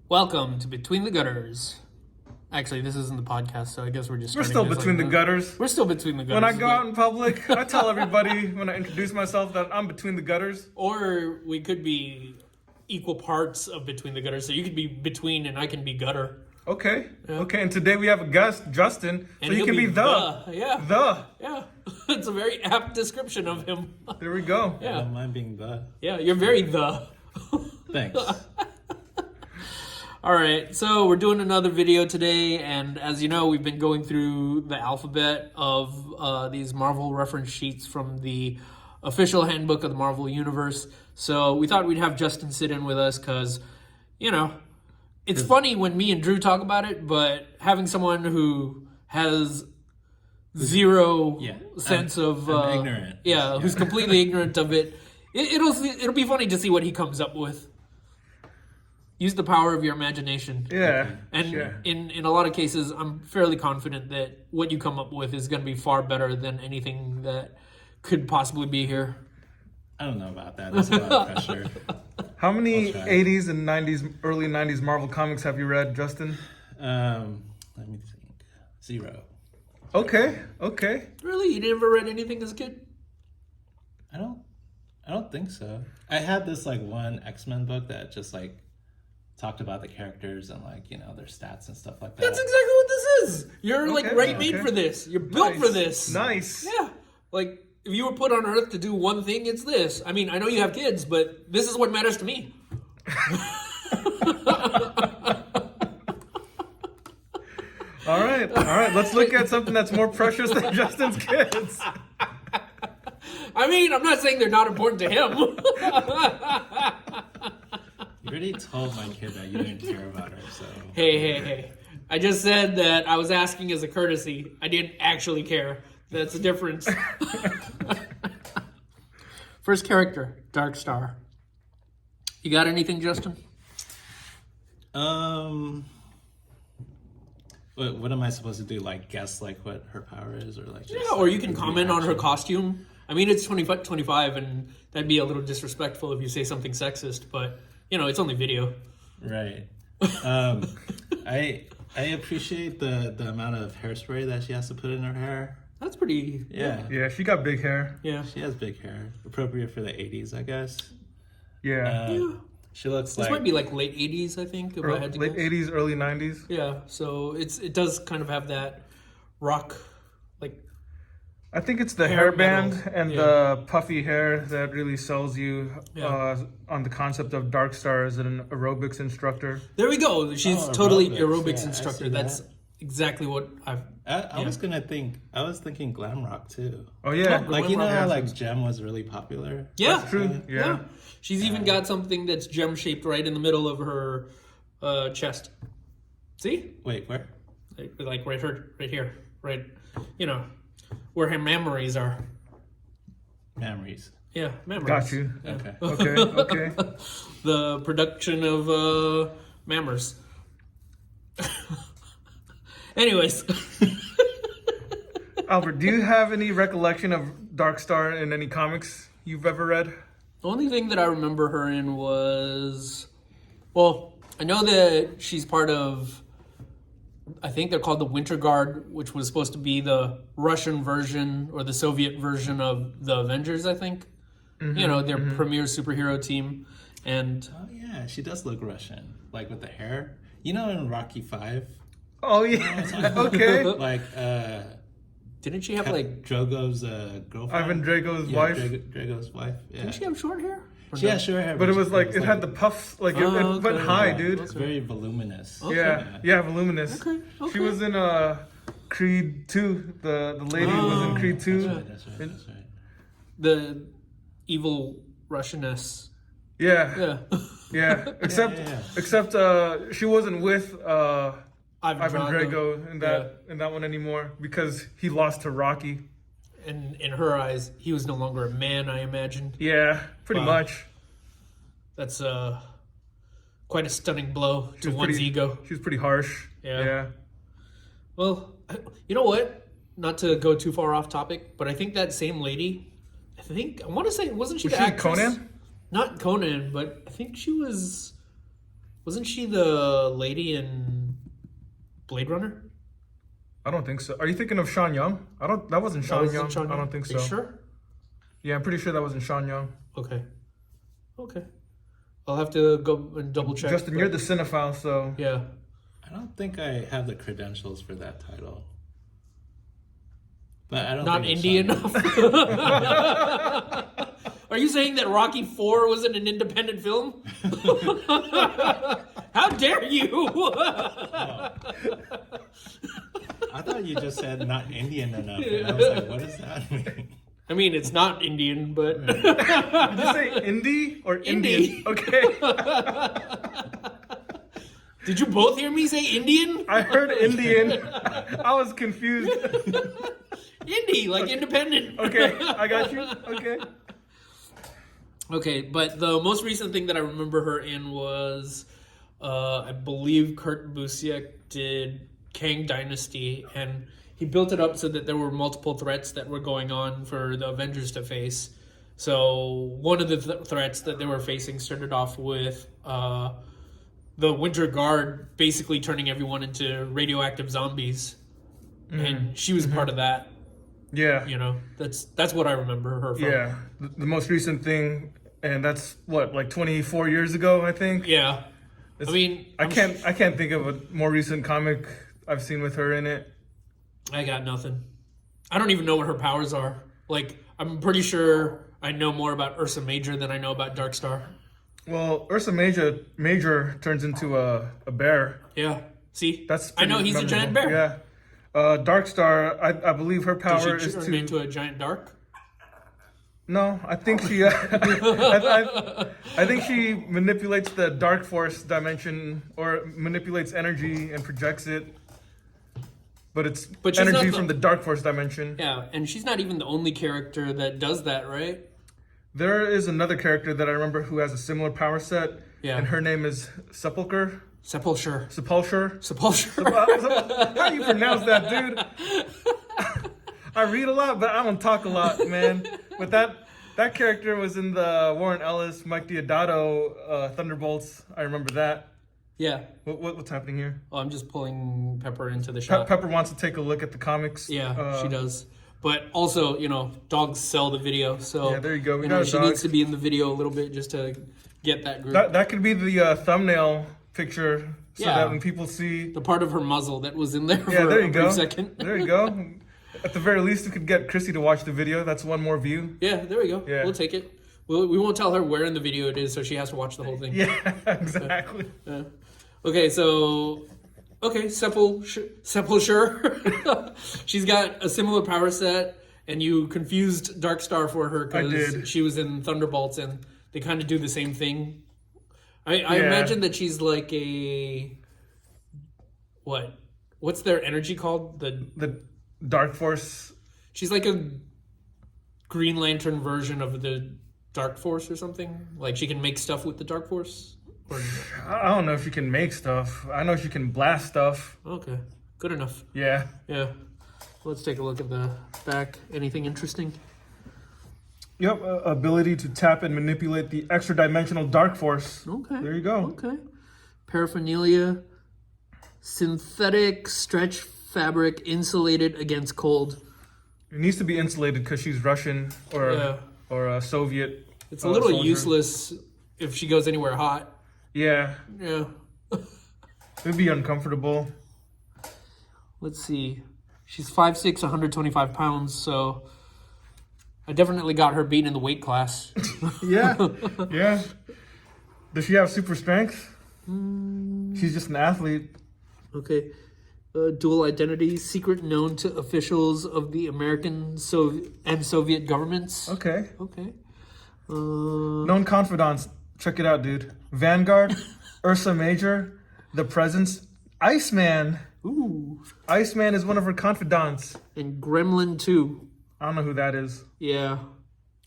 Welcome to Between the Gutters. Actually, this isn't the podcast, so I guess we're just We're still between the gutters. We're still between the gutters. When I go out in public, I tell everybody when I introduce myself that I'm between the gutters. Or we could be equal parts of Between the Gutters. So you could be between and I can be gutter. Okay. Yeah. Okay, and today we have a guest, Justin. And so you can be the. Yeah. The. Yeah. It's a very apt description of him. There we go. Yeah. I don't mind being the. Yeah, you're very the. Thanks. All right, so we're doing another video today, and as you know, we've been going through the alphabet of these Marvel reference sheets from the official handbook of the Marvel Universe. So we thought we'd have Justin sit in with us because, you know, it's funny when me and Drew talk about it, but having someone who has zero sense of I'm ignorant. Yeah, who's completely ignorant of it, it'll be funny to see what he comes up with. Use the power of your imagination. Yeah. And sure. in a lot of cases, I'm fairly confident that what you come up with is going to be far better than anything that could possibly be here. I don't know about that. That's a lot of pressure. How many 80s and 90s, early 90s Marvel comics have you read, Justin? Let me think. 0. Okay. Really? You never read anything as a kid? I don't think so. I had this one X-Men book that just talked about the characters and their stats and stuff like that. That's exactly what this is. You're made for this. You're built for this. Nice. Yeah. If you were put on Earth to do one thing, it's this. I mean, I know you have kids, but this is what matters to me. All right. Let's look at something that's more precious than Justin's kids. I mean, I'm not saying they're not important to him. You already told my kid that you didn't care about her, so... Hey. I just said that I was asking as a courtesy. I didn't actually care. That's the difference. First character, Dark Star. You got anything, Justin? What am I supposed to do? Guess what her power is, or just, Yeah, or you can comment on her costume. I mean, it's 25, and that'd be a little disrespectful if you say something sexist, but, it's only video. Right. I appreciate the amount of hairspray that she has to put in her hair. That's pretty... Yeah, she got big hair. Yeah. She has big hair. Appropriate for the 80s, I guess. Yeah. She looks This might be late 80s, I think, if I had to late guess. 80s, early 90s. Yeah, so it does kind of have that rock, I think it's the hair hairband metal. and the puffy hair that really sells you on the concept of Dark Star as an aerobics instructor. There we go. She's totally aerobics. aerobics Yeah, instructor. I see That's that. exactly what I've... I was thinking glam rock too. Oh, yeah. How Gem was really popular? Yeah. That's true. Yeah. She's even got something that's gem-shaped right in the middle of her chest. See? Wait, where? Right here. Right, where her memories are. Memories. Yeah, memories. Got you. Yeah. Okay. The production of mammers. Anyways. Albert, do you have any recollection of Dark Star in any comics you've ever read? The only thing that I remember her in was... Well, I know that she's part of... I think they're called the Winter Guard, which was supposed to be the Russian version or the Soviet version of the Avengers, I think. Mm-hmm, Their premier superhero team. And... Oh yeah, she does look Russian, with the hair. In Rocky 5. Oh, yeah. Okay. Didn't she have Drogo's girlfriend? Ivan Drago's wife? Drago's wife. Yeah. Didn't she have short hair? She had short hair. But it was it had the puffs, it went high, dude. It's very voluminous. Okay. Yeah, voluminous. Okay. She was in Creed 2. The lady was in Creed 2. That's right. The evil Russianess. Yeah. Except she wasn't with Ivan Drago in that one anymore because he lost to Rocky. And in her eyes, he was no longer a man, I imagine. Yeah, pretty much. That's quite a stunning blow to one's ego. She was pretty harsh. Yeah. Well, you know what? Not to go too far off topic, but I think that same lady, I want to say, wasn't she the actress? Conan? Not Conan, but I think she was Wasn't she the lady in Blade Runner? I don't think so. Are you thinking of Sean Young? That wasn't Sean Young. I don't think so. Are you sure? Yeah, I'm pretty sure that wasn't Sean Young. Okay. I'll have to go and double check. Justin, you're the cinephile, so... Yeah. I don't think I have the credentials for that title. But I don't Not think indie enough? Are you saying that Rocky IV wasn't an independent film? How dare you? I thought you just said not Indian enough. And I was like, what does that mean? I mean, it's not Indian, but... Did you say indie or Indian? Okay. Did you both hear me say Indian? I heard Indian. I was confused. Indie, like independent. Okay, I got you. Okay, but the most recent thing that I remember her in was, I believe Kurt Busiek did Kang Dynasty, and he built it up so that there were multiple threats that were going on for the Avengers to face. So one of the threats that they were facing started off with the Winter Guard basically turning everyone into radioactive zombies, and she was part of that. Yeah. You know, that's what I remember her from. Yeah, the most recent thing, and that's what, like 24 years ago, I think. Yeah. I mean, I can't think of a more recent comic I've seen with her in it. I got nothing. I don't even know what her powers are. Like, I'm pretty sure I know more about Ursa Major than I know about Darkstar. Well, Ursa Major turns into a bear. Yeah. See? That's I know he's memorable. a giant bear. Yeah. Darkstar, I believe her power Does she is turn to... into a giant dark? No, I think she... I think she manipulates the Dark Force dimension, or manipulates energy and projects it. But it's energy from the Dark Force dimension. Yeah, and she's not even the only character that does that, right? There is another character that I remember who has a similar power set. Yeah. And her name is Sepulcher. Sepulcher. How do you pronounce that, dude? I read a lot, but I don't talk a lot, man. But that character was in the Warren Ellis, Mike Deodato Thunderbolts. I remember that. Yeah. What's happening here? Oh, I'm just pulling Pepper into the shop. Pepper wants to take a look at the comics. Yeah, she does. But also, you know, dogs sell the video, so yeah, there you go. She needs to be in the video a little bit just to get that group. That could be the thumbnail picture, so that when people see the part of her muzzle that was in there for there you a go. brief second. There you go. At the very least, we could get Chrissy to watch the video. That's one more view. Yeah, there we go. Yeah. We'll take it. We won't tell her where in the video it is, so she has to watch the whole thing. Yeah, exactly. Okay, so... Okay, Sepulcher. She's got a similar power set, and you confused Darkstar for her because she was in Thunderbolts, and they kind of do the same thing. I imagine that she's like a... What? What's their energy called? The Dark Force. She's like a Green Lantern version of the Dark Force or something? Like she can make stuff with the Dark Force? Or... I don't know if she can make stuff. I know she can blast stuff. Okay, good enough. Yeah. Yeah. Let's take a look at the back. Anything interesting? Yep, ability to tap and manipulate the extra-dimensional Dark Force. Okay. There you go. Okay. Paraphernalia. Synthetic stretch fabric insulated against cold. It needs to be insulated because she's Russian or Soviet. It's a little soldier. useless if she goes anywhere hot. Yeah. Yeah. It'd be uncomfortable. Let's see. She's 5'6", 125 pounds, so I definitely got her beat in the weight class. Yeah. Yeah. Does she have super strength? She's just an athlete. Okay. Dual identity, secret known to officials of the American and Soviet governments. Okay. Okay. Known confidants. Check it out, dude. Vanguard, Ursa Major, The Presence, Iceman. Ooh. Iceman is one of her confidants. And Gremlin 2. I don't know who that is. Yeah.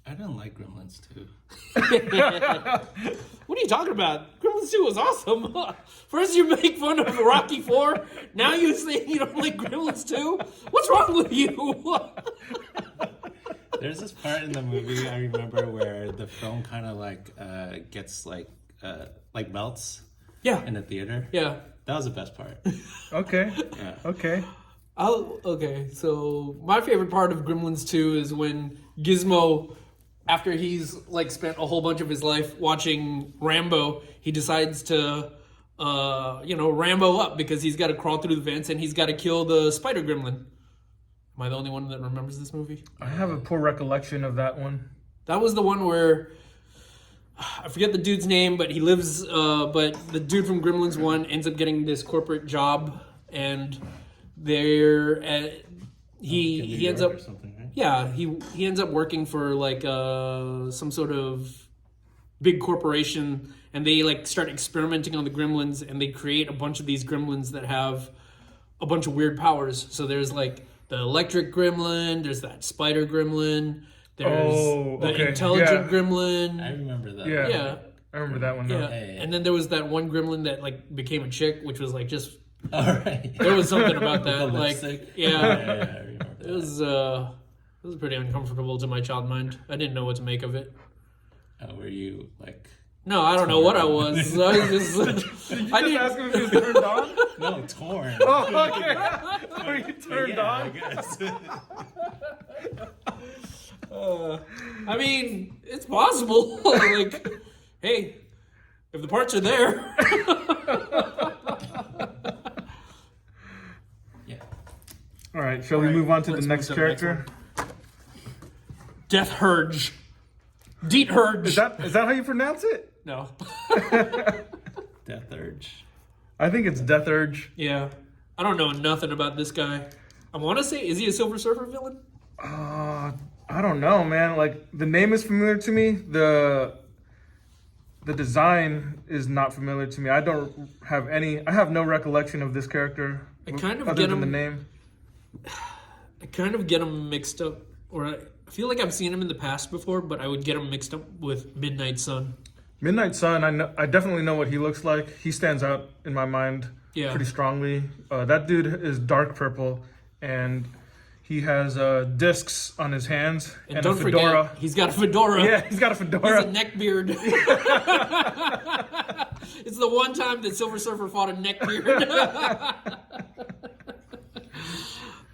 I didn't like Gremlins 2. What are you talking about? Gremlins 2 was awesome. First you make fun of Rocky 4, now you say you don't like Gremlins 2? What's wrong with you? There's this part in the movie I remember where the film kind of gets melts. Yeah. in the theater. Yeah. That was the best part. Okay. Yeah. Okay. Okay, so my favorite part of Gremlins 2 is when Gizmo, after he's like spent a whole bunch of his life watching Rambo, he decides to, Rambo up because he's got to crawl through the vents and he's got to kill the spider gremlin. Am I the only one that remembers this movie? I have a poor recollection of that one. That was the one where I forget the dude's name, but he lives. But the dude from Gremlins 1 ends up getting this corporate job, and they're he ends up Or something, right? yeah he ends up working for like some sort of big corporation, and they like start experimenting on the gremlins, and they create a bunch of these gremlins that have a bunch of weird powers. So there's like the electric gremlin, there's that spider gremlin, there's the intelligent gremlin. I remember that. Yeah. Yeah. I remember that one. Yeah. Though. Yeah. And then there was that one gremlin that like became a chick, which was like just All right. there was something about The that. Like lipstick? yeah. Yeah, I remember It that. was pretty uncomfortable to my child mind. I didn't know what to make of it. Were you like? No, I don't know what I was. I was just Did you I just didn't ask him if he was turned on? No, torn. Oh, okay. Were you turned Yeah, I on? guess. I mean, it's possible. Like, hey, if the parts are there. Yeah. All right. Shall we move on to the let's next move to the next character? Death Hurge. Deet Hurge. Is that how you pronounce it? No. Death Urge. I think it's Death Urge. Yeah. I don't know nothing about this guy. I want to say, is he a Silver Surfer villain? I don't know, man. Like the name is familiar to me. The design is not familiar to me. I have no recollection of this character I kind of other get than the him. name. I kind of get him mixed up, or I feel like I've seen him in the past before, but I would get him mixed up with Midnight Sun. Midnight Sun, I definitely know what he looks like. He stands out in my mind Yeah. pretty strongly. That dude is dark purple, and he has discs on his hands and don't a fedora. forget, he's got a fedora. Yeah, he's got a He's fedora. a neckbeard. It's the one time that Silver Surfer fought a neckbeard.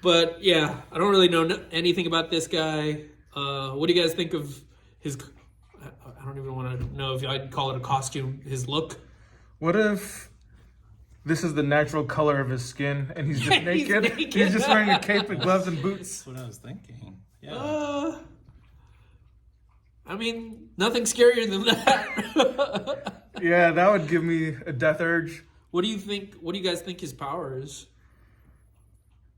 But yeah, I don't really know anything about this guy. What do you guys think of his? I don't even want to know if I'd call it a costume. His look. What if this is the natural color of his skin and he's just Yeah, he's naked? naked. He's just wearing a cape and gloves and boots. That's what I was thinking. Yeah. I mean, nothing scarier than that. Yeah, that would give me a death urge. What do you think? What do you guys think his power is?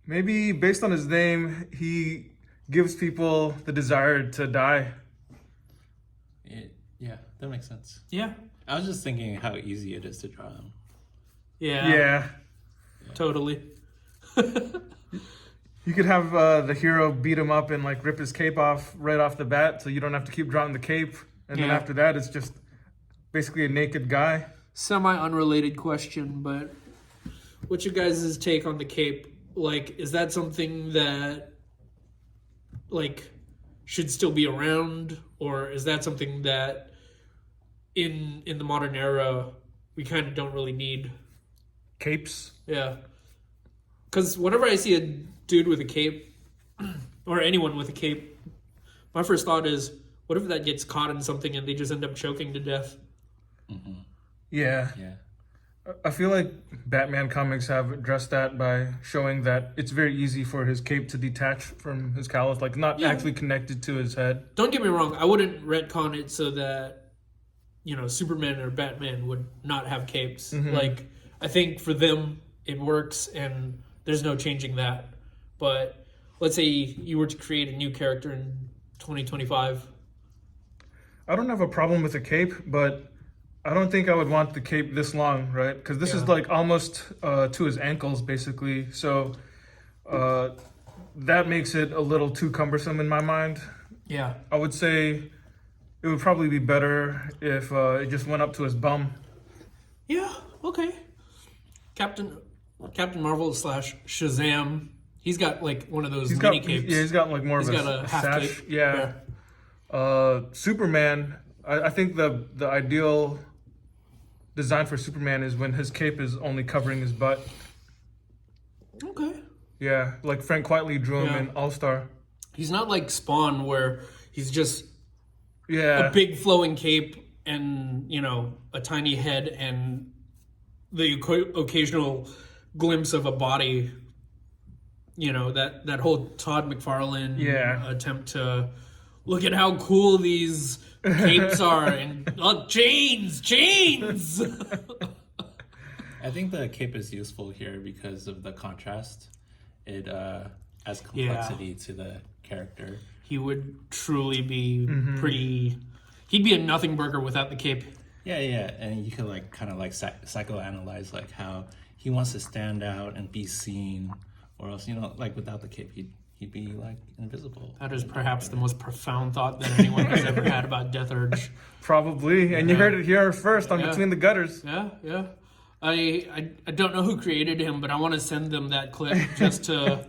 Maybe based on his name, he gives people the desire to die. Yeah, that makes sense. Yeah. I was just thinking how easy it is to draw him. Yeah. Yeah. Totally. You could have the hero beat him up and like rip his cape off right off the bat, so you don't have to keep drawing the cape. And then Yeah. after that, it's just basically a naked guy. Semi-unrelated question, but what's your guys' take on the cape? Like, is that something that, like, should still be around? Or is that something that in the modern era, we kind of don't really need? Capes. Yeah. Because whenever I see a dude with a cape, or anyone with a cape, my first thought is, what if that gets caught in something and they just end up choking to death? Yeah. Yeah. I feel like Batman comics have addressed that by showing that it's very easy for his cape to detach from his callus, like not Yeah. actually connected to his head. Don't get me wrong, I wouldn't retcon it so that, Superman or Batman would not have capes. Like, I think for them, it works, and there's no changing that. But let's say you were to create a new character in 2025. I don't have a problem with the cape, but I don't think I would want the cape this long, right? Because this is Yeah. like almost to his ankles, basically. So that makes it a little too cumbersome in my mind. Yeah. I would say it would probably be better if it just went up to his bum. Yeah, okay. Captain Marvel / Shazam. He's got like one of those He's mini got capes. yeah, he's got like more He's of got a half sash. cape. Yeah. Superman. I think the ideal designed for Superman is when his cape is only covering his butt. Okay. Yeah, like Frank Quitely drew him Yeah. in All Star. He's not like Spawn, where he's just Yeah, a big flowing cape and, you know, a tiny head and the occasional glimpse of a body. You know, that whole Todd McFarlane Yeah. attempt to look at how cool these capes are and chains. I think the cape is useful here because of the contrast. It adds complexity to the character. He would truly be pretty. He'd be a nothing burger without the cape. Yeah, yeah, and you could like kind of like psychoanalyze like how he wants to stand out and be seen, or else, you know, like without the cape, he'd be like invisible. That is perhaps the most profound thought that anyone has ever had about Death Urge. probably. And you heard it here first on Yeah. Between the Gutters. Yeah, yeah. I don't know who created him, but I want to send them that clip just to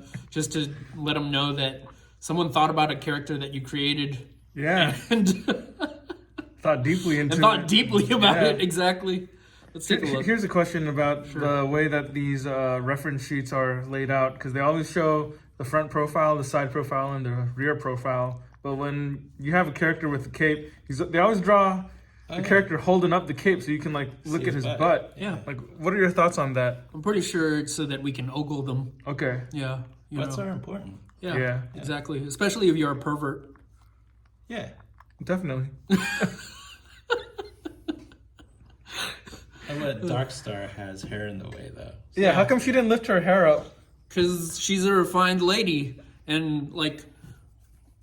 let them know that someone thought about a character that you created Yeah, and thought deeply into thought it. deeply about Yeah. it. Exactly. Let's take a look. Here's a question about the way that these reference sheets are laid out, because they always show the front profile, the side profile, and the rear profile. But when you have a character with a cape, they always draw the character holding up the cape so you can like look at his butt. Yeah. Like, what are your thoughts on that? I'm pretty sure it's so that we can ogle them. Okay. Yeah. You Butts know. are important. Yeah, Yeah. exactly. Especially if you're a pervert. Yeah. Definitely. I bet Darkstar has hair in the way though. Yeah. How come she didn't lift her hair up? Because she's a refined lady. And, like,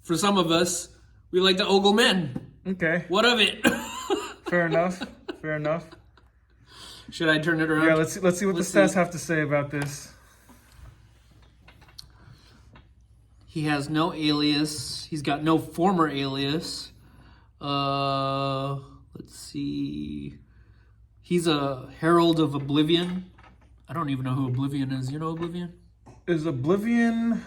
for some of us, we like to ogle men. Okay. What of it? Fair enough. Fair enough. Should I turn it around? Yeah. Let's see what Let's the stats see. have to say about this. He has no alias. He's got no former alias. Let's see. He's a Herald of Oblivion. I don't even know who Oblivion is. You know Oblivion? Is Oblivion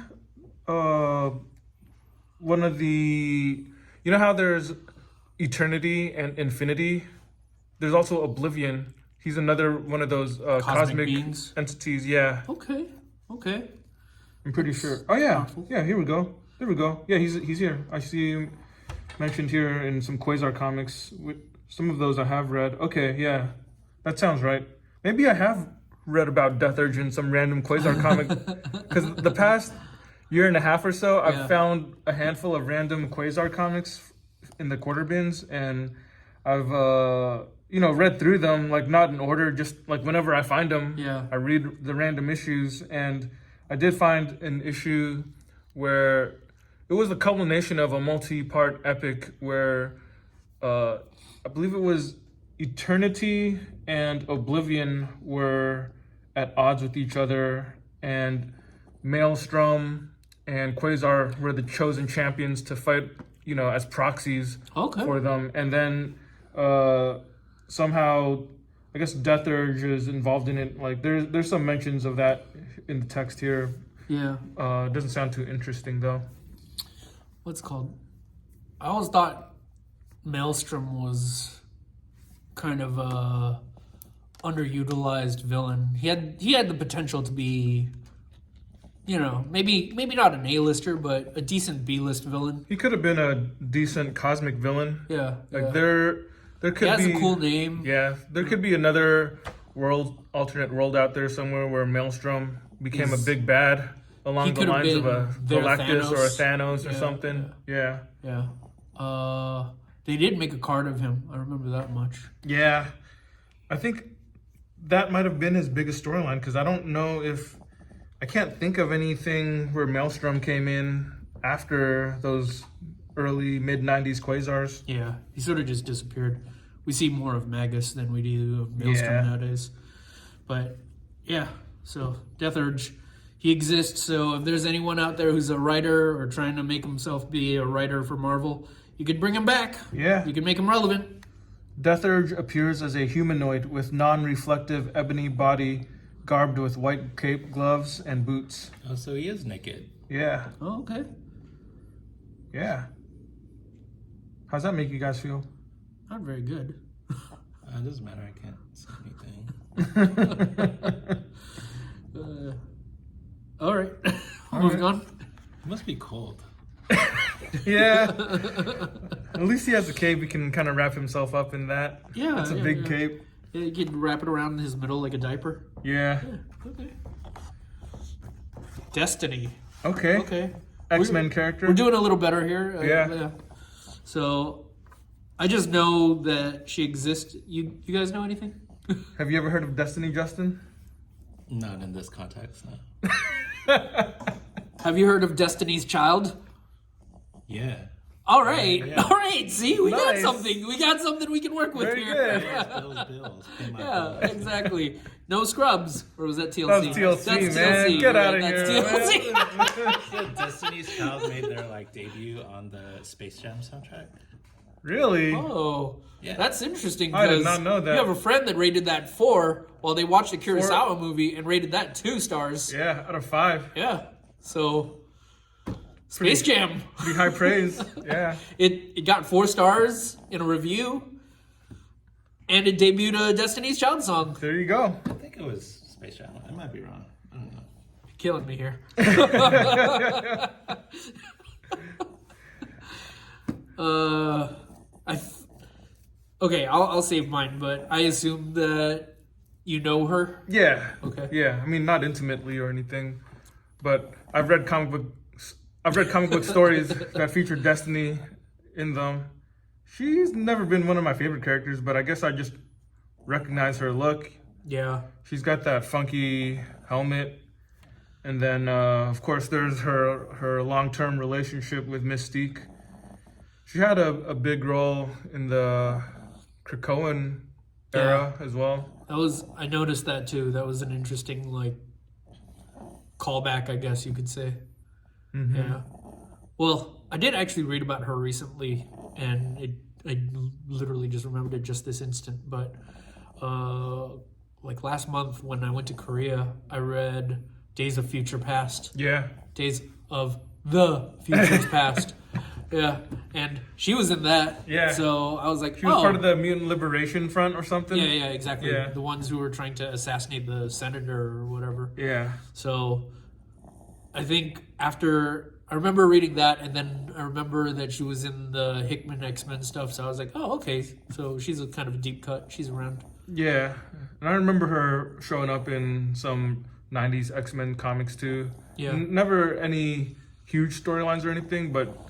one of the, you know how there's eternity and infinity? There's also Oblivion. He's another one of those cosmic beings? entities. Yeah, Okay. I'm pretty sure. Oh yeah, yeah. Here we go. There we go. Yeah, he's here. I see him mentioned here in some Quasar comics. Some of those I have read. Okay, yeah, that sounds right. Maybe I have read about Death Urge in some random Quasar comic, because the past year and a half or so, I've Yeah. found a handful of random Quasar comics in the quarter bins, and I've read through them, like not in order, just like whenever I find them. Yeah. I read the random issues, and I did find an issue where it was the culmination of a multi-part epic where I believe it was Eternity and Oblivion were at odds with each other, and Maelstrom and Quasar were the chosen champions to fight, as proxies Okay. for them. And then somehow, I guess Death Urge is involved in it. Like there's some mentions of that in the text here. Yeah. It doesn't sound too interesting though. What's it called? I always thought Maelstrom was kind of a underutilized villain. He had the potential to be, maybe not an A-lister, but a decent B-list villain. He could have been a decent cosmic villain. Yeah. Like yeah. there could He has be a cool name. Yeah, there could be another alternate world out there somewhere where Maelstrom became a big bad along He the could have lines of a been their Galactus or a Thanos. Thanos or Yeah, something. Yeah. Yeah. They did make a card of him. I remember that much. Yeah. I think that might have been his biggest storyline, because I can't think of anything where Maelstrom came in after those early mid-90s Quasars. Yeah. He sort of just disappeared. We see more of Magus than we do of Maelstrom Yeah. nowadays. But yeah, so Death Urge, he exists. So if there's anyone out there who's a writer or trying to make himself be a writer for Marvel, you could bring him back. Yeah. You could make him relevant. Death Urge appears as a humanoid with non-reflective ebony body, garbed with white cape, gloves, and boots. Oh, so he is naked. Yeah, Oh, okay. yeah. How's that make you guys feel? Not very good. It doesn't matter. I can't see anything. All right. Moving on. It must be cold. Yeah. At least he has a cape. He can kind of wrap himself up in that. Yeah. It's a big cape. Yeah, you can wrap it around his middle like a diaper. Yeah. Okay. Destiny. Okay. Okay. X-Men character. We're doing a little better here. Yeah. So, I just know that she exists. You guys know anything? Have you ever heard of Destiny, Justin? Not in this context, no. Have you heard of Destiny's Child? Yeah. All right. Yeah. All right. See, we got Nice. something. We got something we can work with Very here. good. Bills. Pay my Yeah, bills. exactly. No Scrubs. Or was that TLC? That was TLC, man. Get out of That's here, TLC. man. Destiny's Child made their debut on the Space Jam soundtrack. Really? Oh, Yeah. that's interesting. I did because not know that. You have a friend that rated that 4, while they watched the Kurosawa movie and rated that 2 stars. Yeah, out of 5. Yeah. So, Space Jam. Pretty high praise. Yeah. It got 4 stars in a review, and it debuted a Destiny's Child song. There you go. I think it was Space Jam. I might be wrong. I don't know. You're killing me here. Okay, I'll save mine, but I assume that you know her. Yeah. Okay. Yeah. I mean, not intimately or anything, but I've read comic book stories that feature Destiny in them. She's never been one of my favorite characters, but I guess I just recognize her look. Yeah. She's got that funky helmet. And then, of course, there's her long-term relationship with Mystique. She had a big role in the Krakoan era as well. I noticed that too. That was an interesting callback, I guess you could say. Mm-hmm. Yeah. Well, I did actually read about her recently, and I literally just remembered it just this instant. But last month when I went to Korea, I read Days of Future Past. Yeah. Days of the Future's Past. Yeah, and she was in that. Yeah. So I was like, She was part of the Mutant Liberation Front or something. Yeah, exactly. Yeah. The ones who were trying to assassinate the senator or whatever. Yeah. So I think after I remember reading that, and then I remember that she was in the Hickman X-Men stuff. So I was like, oh, okay. So she's a kind of a deep cut. She's around. Yeah. And I remember her showing up in some 90s X-Men comics too. Yeah. Never any huge storylines or anything, but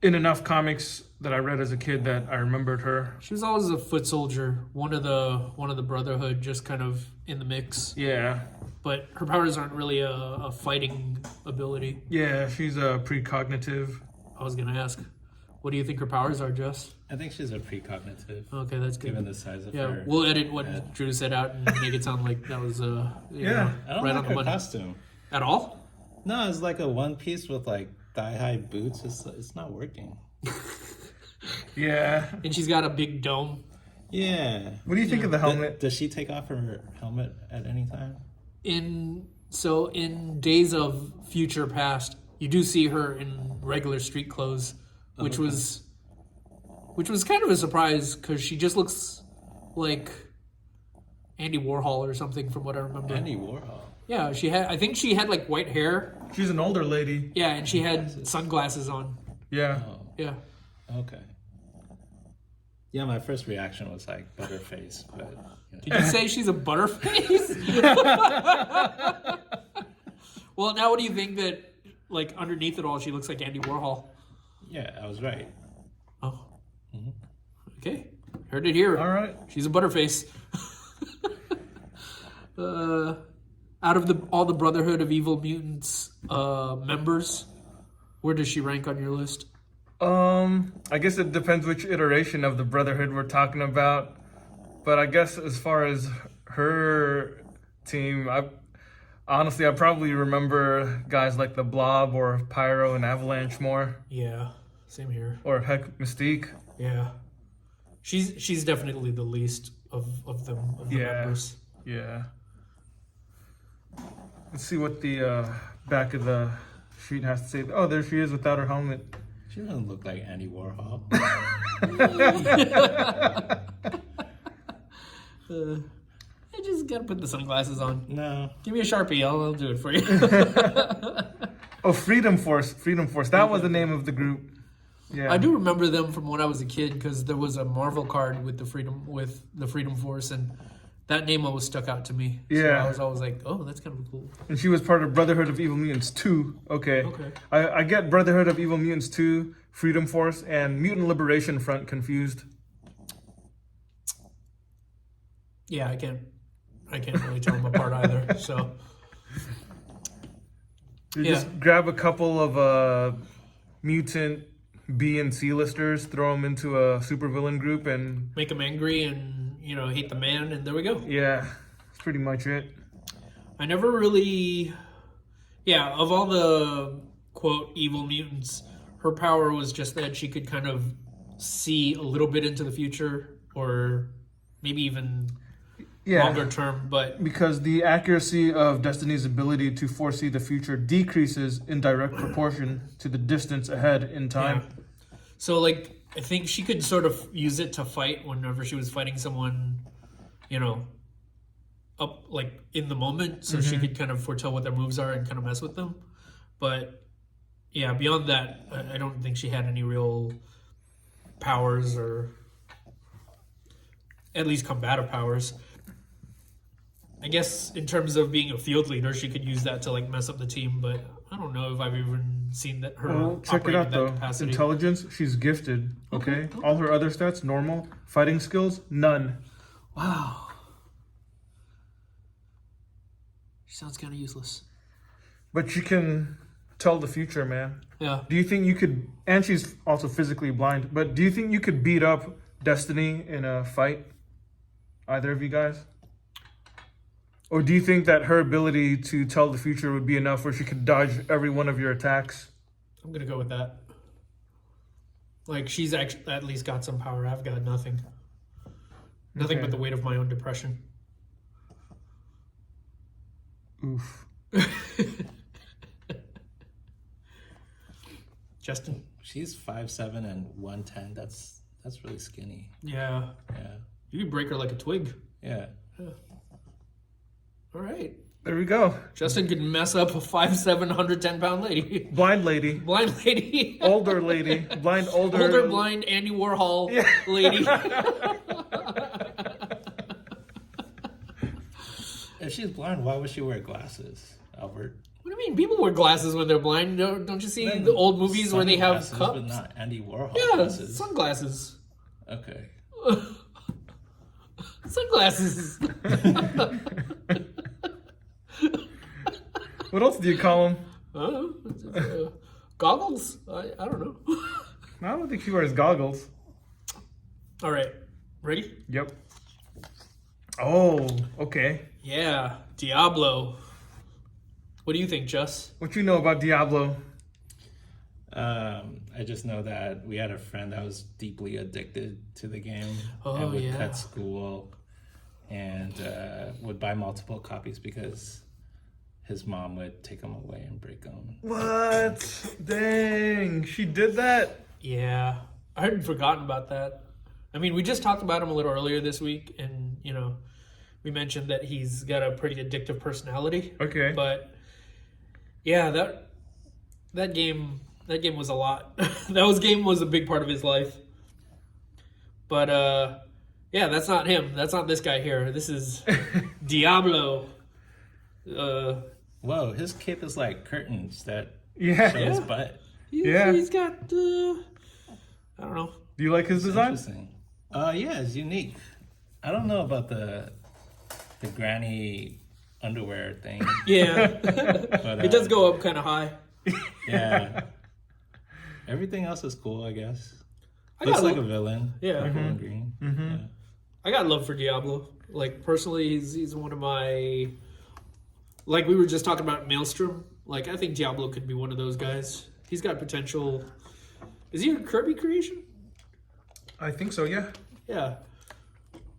in enough comics that I read as a kid that I remembered her. She was always a foot soldier, one of the Brotherhood, just kind of in the mix. Yeah. But her powers aren't really a fighting ability. Yeah, she's a precognitive. I was gonna ask, what do you think her powers are, Jess? I think she's a precognitive. Okay, that's good. Given the size of Yeah, her. we'll edit what head. Drew said out and make it sound like that was Yeah. I don't right like on the her money. costume. At all? No, it's like a one piece with thigh-high boots. It's not working. Yeah. And she's got a big dome. Yeah. What do you think of the helmet? Does she take off her helmet at any time? In Days of Future Past, you do see her in regular street clothes, which was kind of a surprise because she just looks like Andy Warhol or something from what I remember. Andy Warhol. Yeah, I think she had white hair. She's an older lady. Yeah, and she had sunglasses on. Yeah. Oh, Yeah. okay. Yeah, my first reaction was butterface, but Did you say she's a butterface? Well, now what do you think that underneath it all she looks like Andy Warhol? yeah, I was right. Oh. Okay. Heard it here. All right. She's a butterface. Out of all the Brotherhood of Evil Mutants members, where does she rank on your list? I guess it depends which iteration of the Brotherhood we're talking about. But I guess as far as her team, I probably remember guys like the Blob or Pyro and Avalanche more. Yeah, same here. Or heck, Mystique. Yeah. She's definitely the least of the members. Yeah. Let's see what the back of the sheet has to say. Oh, there she is without her helmet. She doesn't look like Andy Warhol. I just gotta put the sunglasses on. No. Give me a Sharpie, I'll do it for you. Oh, Freedom Force. Freedom Force. That was the name of the group. Yeah. I do remember them from when I was a kid because there was a Marvel card with the Freedom Force, and that name always stuck out to me. So Yeah. I was always like, oh, that's kind of cool. And she was part of Brotherhood of Evil Mutants 2. Okay. Okay. I get Brotherhood of Evil Mutants 2, Freedom Force, and Mutant Liberation Front confused. Yeah, I can't really tell them apart either. So You Yeah. just grab a couple of mutant B and C listers, throw them into a supervillain group, and make them angry and hate the man, and there we go. yeah, that's pretty much it. I never really, of all the quote evil mutants, her power was just that she could kind of see a little bit into the future, or maybe even Yeah. longer term. But Because the accuracy of Destiny's ability to foresee the future decreases in direct proportion to the distance ahead in time. yeah. So like, I think she could sort of use it to fight whenever she was fighting someone, up like in the moment, so she could kind of foretell what their moves are and kind of mess with them. But yeah, beyond that, I don't think she had any real powers, or at least combative powers. I guess in terms of being a field leader, she could use that to like mess up the team, but I don't know if I've even seen that her Well, check it operate out in that though. capacity. Intelligence, she's gifted. Okay. Okay. All her other stats, normal. Fighting skills, none. Wow. She sounds kind of useless. But she can tell the future, man. Yeah. Do you think you could, and she's also physically blind, but do you think you could beat up Destiny in a fight? Either of you guys? Or do you think that her ability to tell the future would be enough where she could dodge every one of your attacks? I'm going to go with that. Like, she's actually at least got some power. I've got nothing. Nothing Okay. but the weight of my own depression. Oof. Justin? She's 5'7" and 110. That's really skinny. Yeah. Yeah. You could break her like a twig. Yeah. All right. There we go. Justin could mess up a 5'7", 110-pound lady. Blind lady. Blind lady. Older lady. Blind older. Older blind Andy Warhol lady. If she's blind, why would she wear glasses, Albert? What do you mean? People wear glasses when they're blind. Don't you see Then the old movies where they have sunglasses, cups? but not Andy Warhol Yeah, glasses. sunglasses. Okay. Sunglasses. What else do you call him? Goggles? I don't know. I don't think she wears goggles. All right. Ready? Yep. Oh, okay. Yeah. Diablo. What do you think, Jess? What you know about Diablo? I just know that we had a friend that was deeply addicted to the game Oh, and would yeah. cut school and would buy multiple copies because his mom would take them away and break them. What? Dang, she did that? Yeah. I had forgotten about that. I mean, we just talked about him a little earlier this week, and, we mentioned that he's got a pretty addictive personality. Okay. But, yeah, that game was a lot. That game was a big part of his life. But, yeah, that's not him. That's not this guy here. This is Diablo. Whoa, his cape is like curtains that Yeah. show his butt. Yeah. He's got, I don't know. Do you like his design? Interesting. Yeah, it's unique. I don't know about the granny underwear thing. Yeah. But, It does go up kind of high. Yeah. Everything else is cool, I guess. I Looks got like lo- a villain. Yeah. Purple and green. Yeah. I got love for Diablo. Like, personally, he's one of my... Like, we were just talking about Maelstrom. Like, I think Diablo could be one of those guys. He's got potential. Is he a Kirby creation? I think so, yeah. Yeah.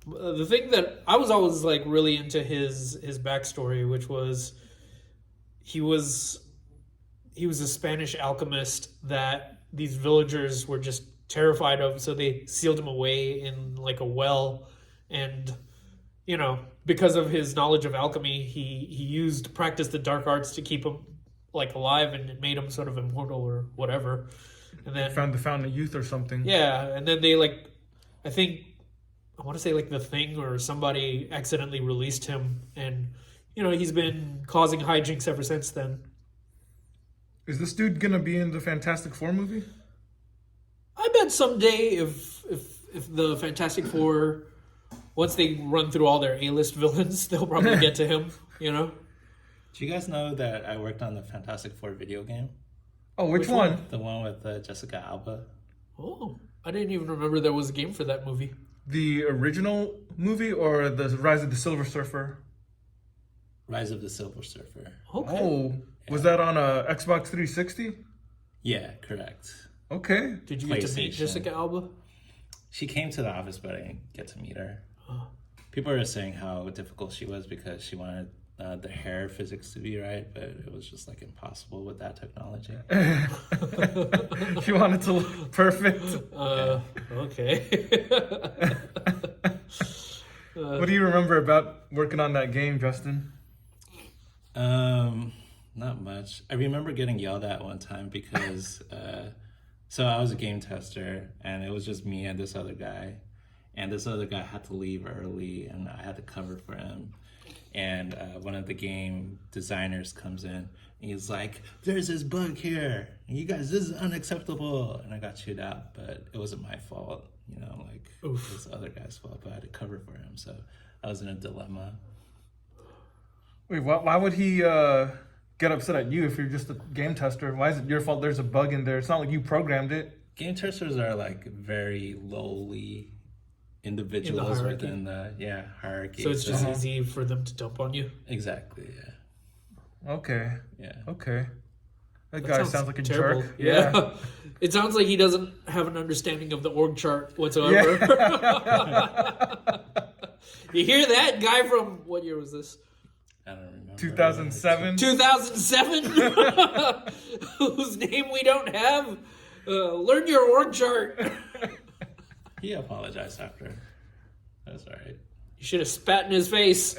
The thing that I was always like really into his backstory, which was he was a Spanish alchemist that these villagers were just terrified of, so they sealed him away in like a well, and you know, because of his knowledge of alchemy, he practiced the dark arts to keep him like alive, and it made him sort of immortal or whatever. And then Found the Fountain of Youth or something. yeah, and then they like, I think I want to say like the Thing or somebody accidentally released him, and you know he's been causing hijinks ever since then. Is this dude gonna be in the Fantastic Four movie? I bet someday if the Fantastic Four, once they run through all their A-list villains, they'll probably get to him. You know. Do you guys know that I worked on the Fantastic Four video game? Oh, which one? The one with Jessica Alba. Oh, I didn't even remember there was a game for that movie. The original movie or the Rise of the Silver Surfer? Rise of the Silver Surfer. Okay. Oh, was that on a Xbox 360? Yeah, correct. Okay. Did you get to meet PlayStation. Jessica Alba? She came to the office, but I didn't get to meet her. Oh. People are saying how difficult she was because she wanted the hair physics to be right, but it was just like impossible with that technology. She wanted to look perfect. Okay. What do you remember about working on that game, Justin? Not much. I remember getting yelled at one time because so I was a game tester and it was just me and this other guy, and this other guy had to leave early and I had to cover for him. And one of the game designers comes in and he's like, "There's this bug here, you guys, this is unacceptable," and I got chewed out, but it wasn't my fault, you know, like Oof. it was the other guy's fault, but I had to cover for him, so I was in a dilemma. Wait, why would he get upset at you if you're just a game tester? Why is it your fault there's a bug in there? It's not like you programmed it. Game testers are like very lowly individuals hierarchy. within the hierarchy. So it's just easy for them to dump on you. Exactly, Okay. yeah. Okay. That That guy sounds like a terrible. jerk. Yeah. It sounds like he doesn't have an understanding of the org chart whatsoever. You hear that? Guy from, what year was this? I don't remember. 2007. 2007? Whose name we don't have? Learn your org chart. He apologized after. That's all right. You should have spat in his face.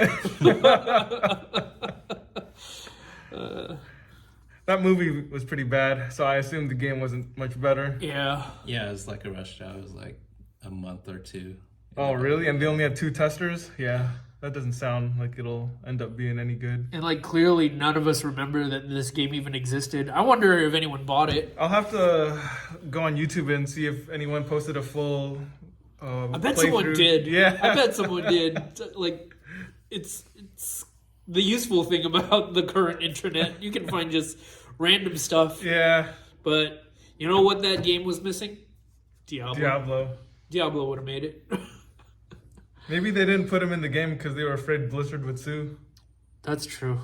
That movie was pretty bad, so I assumed the game wasn't much better. Yeah. Yeah, it was like a rush job. It was like a month or two. Oh, really? And they only had 2 testers? Yeah. That doesn't sound like it'll end up being any good. And like clearly none of us remember that this game even existed. I wonder if anyone bought it. I'll have to go on YouTube and see if anyone posted a full I bet someone playthrough. did. Yeah. I bet someone did. Like it's the useful thing about the current internet. You can find just random stuff. Yeah. But you know what that game was missing? Diablo. Diablo would have made it. Maybe they didn't put him in the game because they were afraid Blizzard would sue. That's true.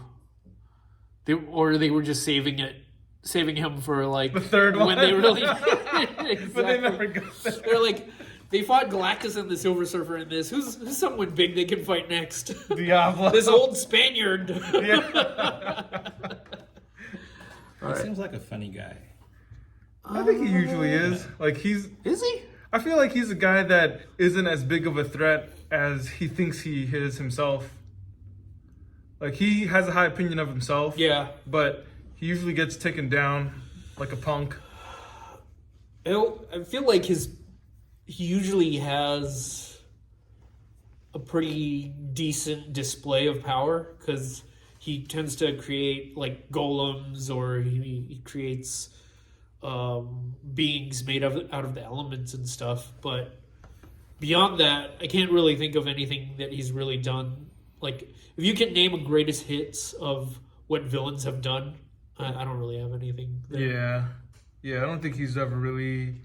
They were just saving him for like The third one. when they really exactly. But they never got there. They're like they fought Galactus and the Silver Surfer in this. Who's someone big they can fight next? Diablo. This old Spaniard. Yeah. He seems like a funny guy. I think he usually is. Like Is he? I feel like he's a guy that isn't as big of a threat as he thinks he is himself. Like he has a high opinion of himself. Yeah. But he usually gets taken down like a punk. I feel like he usually has a pretty decent display of power because he tends to create like golems, or he creates beings made out of the elements and stuff. But beyond that, I can't really think of anything that he's really done. Like if you can name a greatest hits of what villains have done, I don't really have anything there. Yeah, I don't think he's ever really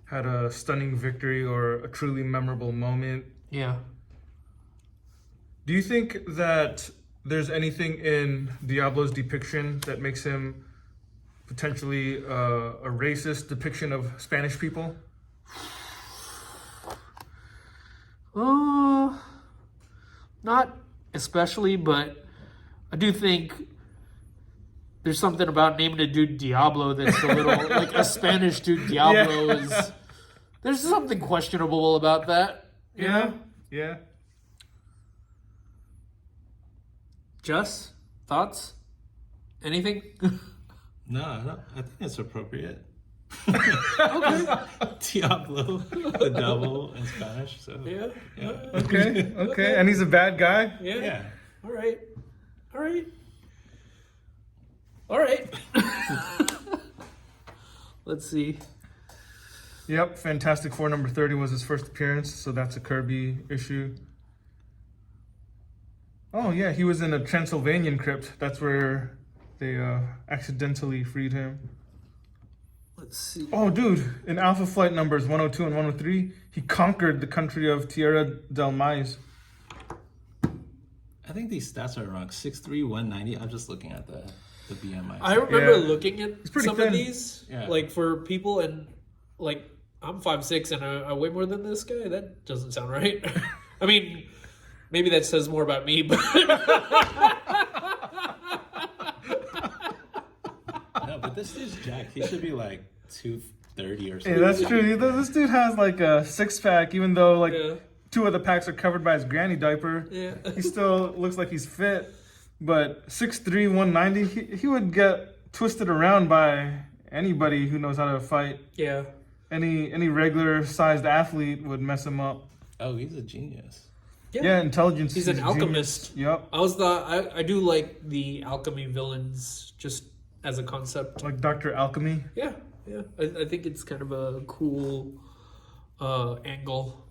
had a stunning victory or a truly memorable moment. Yeah. Do you think that there's anything in Diablo's depiction that makes him potentially a racist depiction of Spanish people? Not especially, but I do think there's something about naming a dude Diablo that's a little like a Spanish dude. Diablo is. There's something questionable about that. you know? Yeah. Jess, thoughts? Anything? No, I think it's appropriate. Okay. Diablo, the devil in Spanish. So Yeah. Okay. And he's a bad guy? Yeah. yeah. All right. Let's see. Yep, Fantastic Four number 30 was his first appearance, so that's a Kirby issue. Oh yeah, he was in a Transylvanian crypt. That's where they accidentally freed him. Let's see. Oh dude, in Alpha Flight numbers 102 and 103, he conquered the country of Tierra del Mais. I think these stats are wrong. 6'3", 190. I'm just looking at the BMI. I remember Yeah. looking at pretty some thin. of these, Yeah. like for people, and like I'm 5'6" and I weigh more than this guy. That doesn't sound right. I mean, maybe that says more about me, but No, but this dude's jacked. He should be like 230 or Yeah, something. that's true. This dude has like a six-pack, even though like yeah, 2 of the packs are covered by his granny diaper. yeah. He still looks like he's fit. But 6'3", 190, he would get twisted around by anybody who knows how to fight. Yeah. Any regular sized athlete would mess him up. Oh, he's a genius. Yeah, intelligence. He's an is a genius. alchemist. Yep. I do like the alchemy villains just as a concept. Like Dr. Alchemy. Yeah. I think it's kind of a cool angle.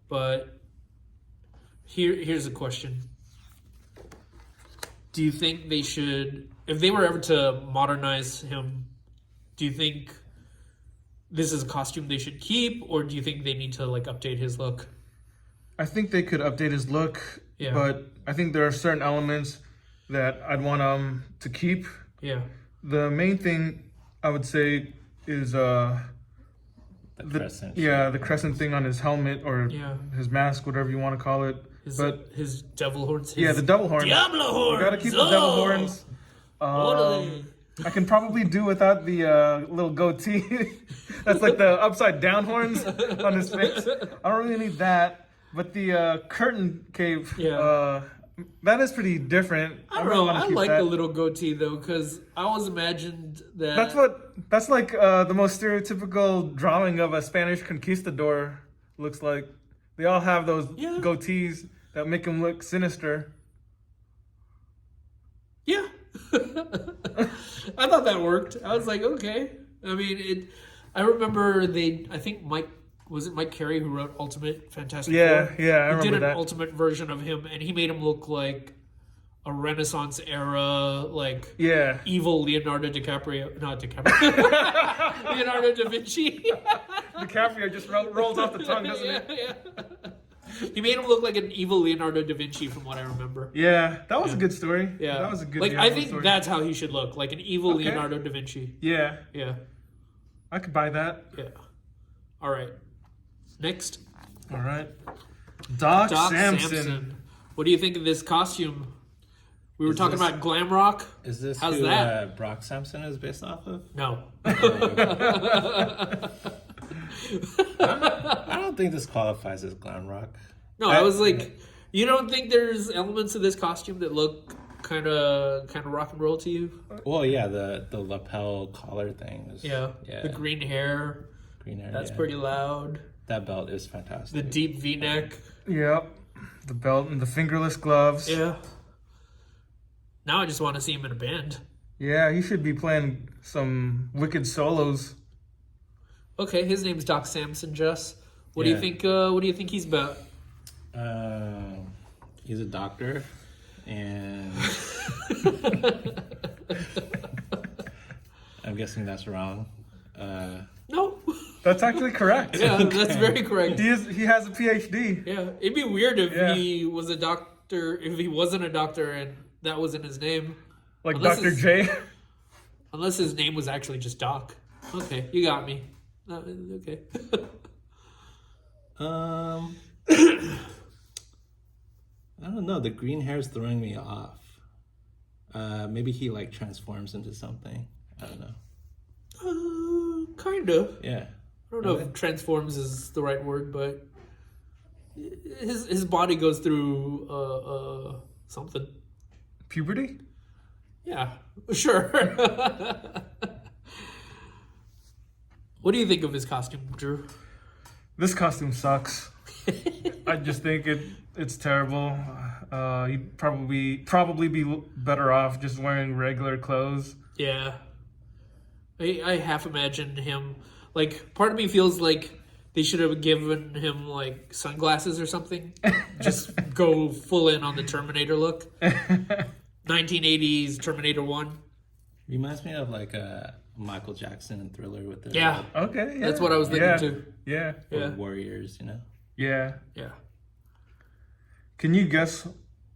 But here's a question. Do you think they should, if they were ever to modernize him, do you think this is a costume they should keep, or do you think they need to like update his look? I think they could update his look, Yeah. but I think there are certain elements that I'd want to keep. Yeah. The main thing I would say is The crescent. the crescent thing on his helmet or Yeah. his mask, whatever you want to call it. His devil horns. Yeah, the devil horns. Diablo horns. You gotta keep the devil horns. Totally. I can probably do without the little goatee. That's like the upside down horns on his face. I don't really need that. But the curtain cape, that is pretty different. I don't really know. wanna I keep like that. the little goatee though, because I always imagined that. That's like the most stereotypical drawing of a Spanish conquistador looks like. They all have those Yeah. goatees that make them look sinister. Yeah. I thought that worked. I was like, okay. I mean, I remember I think Mike Carey who wrote Ultimate Fantastic Yeah, Four? yeah, I He did remember an that. ultimate version of him, and he made him look like a Renaissance era, like Yeah. evil Leonardo DiCaprio. Not DiCaprio. Leonardo da Vinci. DiCaprio just rolls off the tongue, doesn't it? Yeah. He made him look like an evil Leonardo da Vinci, from what I remember. Yeah, that was a good story. Yeah, that was a good. Like, I Diablo think story. that's how he should look, like an evil Okay. Leonardo da Vinci. Yeah, Yeah, I could buy that. yeah. All right. Next, All right, Doc Samson. Samson. What do you think of this costume? We were talking this- about glam rock. Is this How's who that? Brock Sampson is based off of? No. I don't think this qualifies as glam rock. No, I was like, you don't think there's elements of this costume that look kind of rock and roll to you? Well, yeah, the lapel collar thing. Yeah. The green hair. green hair. That's yeah. pretty loud. That belt is fantastic. The deep V-neck. Yep, the belt and the fingerless gloves. Yeah. Now I just want to see him in a band. Yeah, he should be playing some wicked solos. Okay, his name's Doc Samson, Jess. What do you Yeah. think? What do you think he's about? He's a doctor, and I'm guessing that's wrong. No. That's actually correct. Yeah, that's very correct. He has a PhD. Yeah, it'd be weird if Yeah. he was a doctor, if he wasn't a doctor and that wasn't his name. Like Unless Dr. it's- J. Unless his name was actually just Doc. Okay, you got me. Okay. I don't know. The green hair is throwing me off. Maybe he like transforms into something. I don't know. Kind of. Yeah. I don't know if transforms is the right word, but his body goes through something. Puberty? Yeah, sure. What do you think of his costume, Drew? This costume sucks. I just think it's terrible. He'd probably be better off just wearing regular clothes. Yeah. I half imagine him, like, part of me feels like they should have given him, like, sunglasses or something. Just go full in on the Terminator look. 1980s Terminator 1. Reminds me of like a Michael Jackson and Thriller with the Yeah. Okay, yeah. That's what I was thinking too. Yeah. Yeah. Warriors, you know. Yeah. Yeah. Can you guess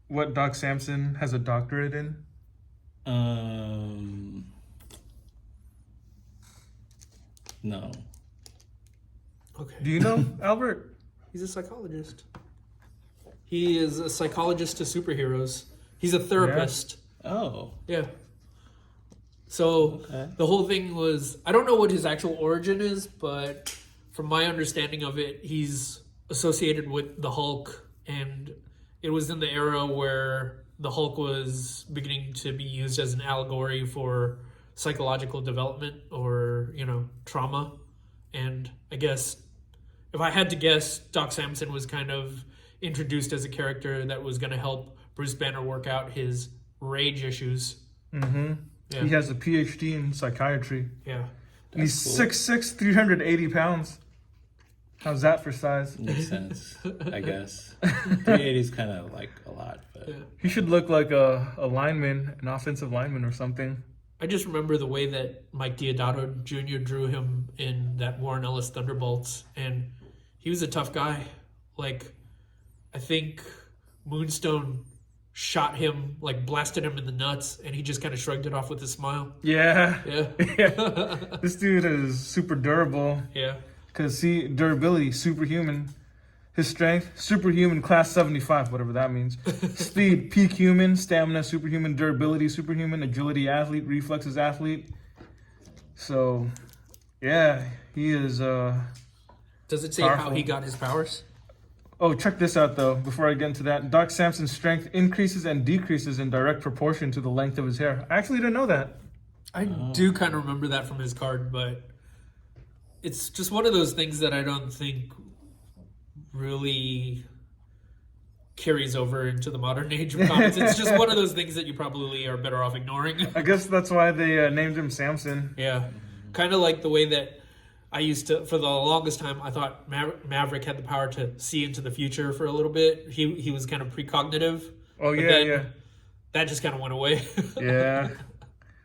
what Doc Samson has a doctorate in? No. Okay. Do you know, Albert? He's a psychologist. He is a psychologist to superheroes. He's a therapist. Oh. Yeah. So the whole thing was, I don't know what his actual origin is, but from my understanding of it, he's associated with the Hulk, and it was in the era where the Hulk was beginning to be used as an allegory for psychological development or, you know, trauma. And I guess, if I had to guess, Doc Samson was kind of introduced as a character that was going to help Bruce Banner work out his rage issues. Mm-hmm. Yeah. He has a PhD in psychiatry. Yeah. And he's 6'6", 380 pounds. How's that for size? Makes sense, I guess. 380 is kind of like a lot, but... Yeah. He should look like a lineman, an offensive lineman or something. I just remember the way that Mike Deodato Jr. drew him in that Warren Ellis Thunderbolts, and he was a tough guy. Like, I think Moonstone shot him, like blasted him in the nuts, and he just kind of shrugged it off with a smile. Yeah. Yeah. Yeah. This dude is super durable. Yeah. Because, see, durability, superhuman. His strength, superhuman, class 75, whatever that means. Speed, peak human. Stamina, superhuman. Durability, superhuman. Agility, athlete. Reflexes, athlete. So, yeah, he is Does it say powerful. how he got his powers? Oh, check this out, though, before I get into that. Doc Samson's strength increases and decreases in direct proportion to the length of his hair. I actually didn't know that. I do kind of remember that from his card, but it's just one of those things that I don't think really carries over into the modern age of comics. It's just one of those things that you probably are better off ignoring. I guess that's why they named him Samson. Yeah. Kind of like the way that I used to, for the longest time, I thought Maverick had the power to see into the future for a little bit. He was kind of precognitive. Oh, but yeah, then yeah. That just kind of went away. Yeah.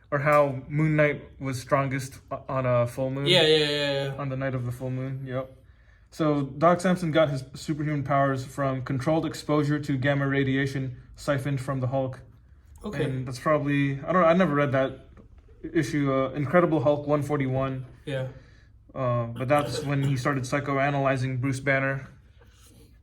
Or how Moon Knight was strongest on a full moon. Yeah. On the night of the full moon, yep. So Doc Samson got his superhuman powers from controlled exposure to gamma radiation siphoned from the Hulk. Okay. And that's probably, I never read that issue, Incredible Hulk 141. Yeah. But that's when he started psychoanalyzing Bruce Banner.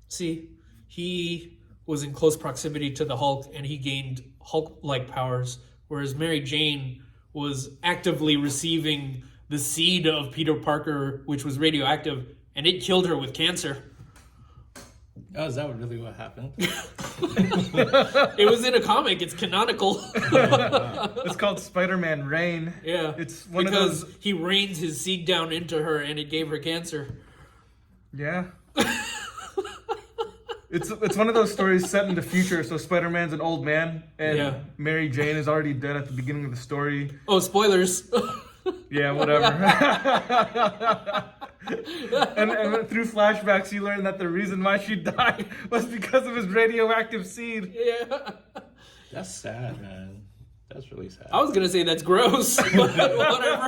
See, he was in close proximity to the Hulk, and he gained Hulk-like powers, whereas Mary Jane was actively receiving the seed of Peter Parker, which was radioactive, and it killed her with cancer. Oh, is that really what happened? It was in a comic. It's canonical. It's called Spider-Man Rain. Yeah. It's one because of those... he rains his seed down into her, and it gave her cancer. Yeah. It's one of those stories set in the future. So Spider-Man's an old man, and Mary Jane is already dead at the beginning of the story. Oh, spoilers. Yeah, whatever. and through flashbacks, you learn that the reason why she died was because of his radioactive seed. Yeah. That's sad, man. That's really sad. I was going to say that's gross, but whatever.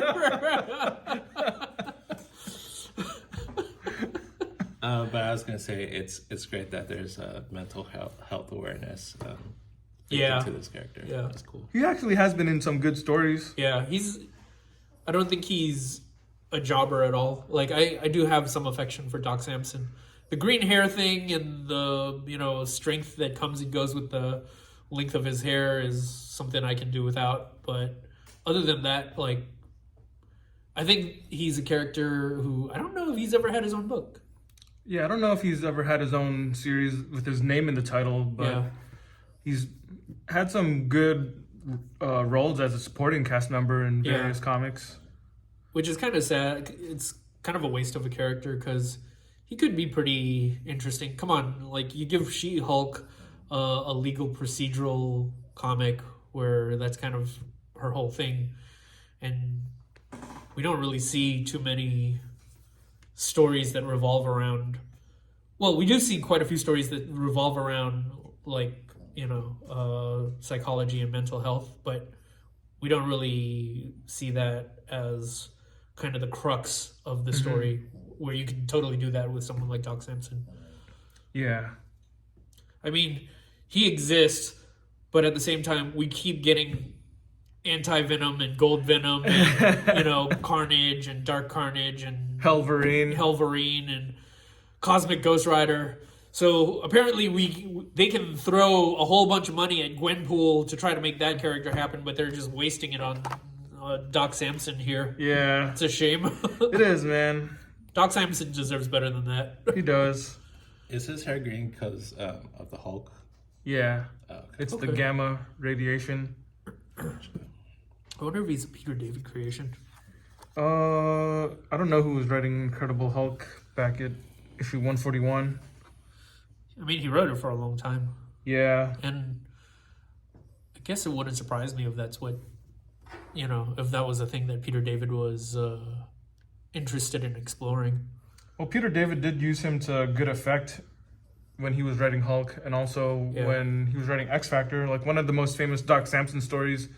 But I was gonna say it's great that there's mental health awareness. To this character. Yeah, that's cool. He actually has been in some good stories. Yeah, I don't think he's a jobber at all. Like I do have some affection for Doc Samson. The green hair thing and the strength that comes and goes with the length of his hair is something I can do without. But other than that, like, I think he's a character who I don't know if he's ever had his own book. Yeah, I don't know if he's ever had his own series with his name in the title, but he's had some good roles as a supporting cast member in various comics. Which is kind of sad. It's kind of a waste of a character because he could be pretty interesting. Come on, like you give She-Hulk a legal procedural comic where that's kind of her whole thing, and we don't really see too many stories that revolve around. Well, we do see quite a few stories that revolve around like psychology and mental health, but we don't really see that as kind of the crux of the story, where you can totally do that with someone like Doc Samson. Yeah. I mean, he exists, but at the same time, we keep getting Anti-Venom and Gold Venom and, Carnage and Dark Carnage and Helverine and Cosmic Ghost Rider. So apparently they can throw a whole bunch of money at Gwenpool to try to make that character happen, but they're just wasting it on Doc Samson here. Yeah. It's a shame. It is, man. Doc Samson deserves better than that. He does. Is his hair green because of the Hulk? Yeah. Oh, okay. It's the gamma radiation. I wonder if he's a Peter David creation. I don't know who was writing Incredible Hulk back at issue 141. I mean, he wrote it for a long time. Yeah. And I guess it wouldn't surprise me if that's what, if that was a thing that Peter David was interested in exploring. Well, Peter David did use him to good effect when he was writing Hulk, and also when he was writing X Factor. Like, one of the most famous Doc Samson stories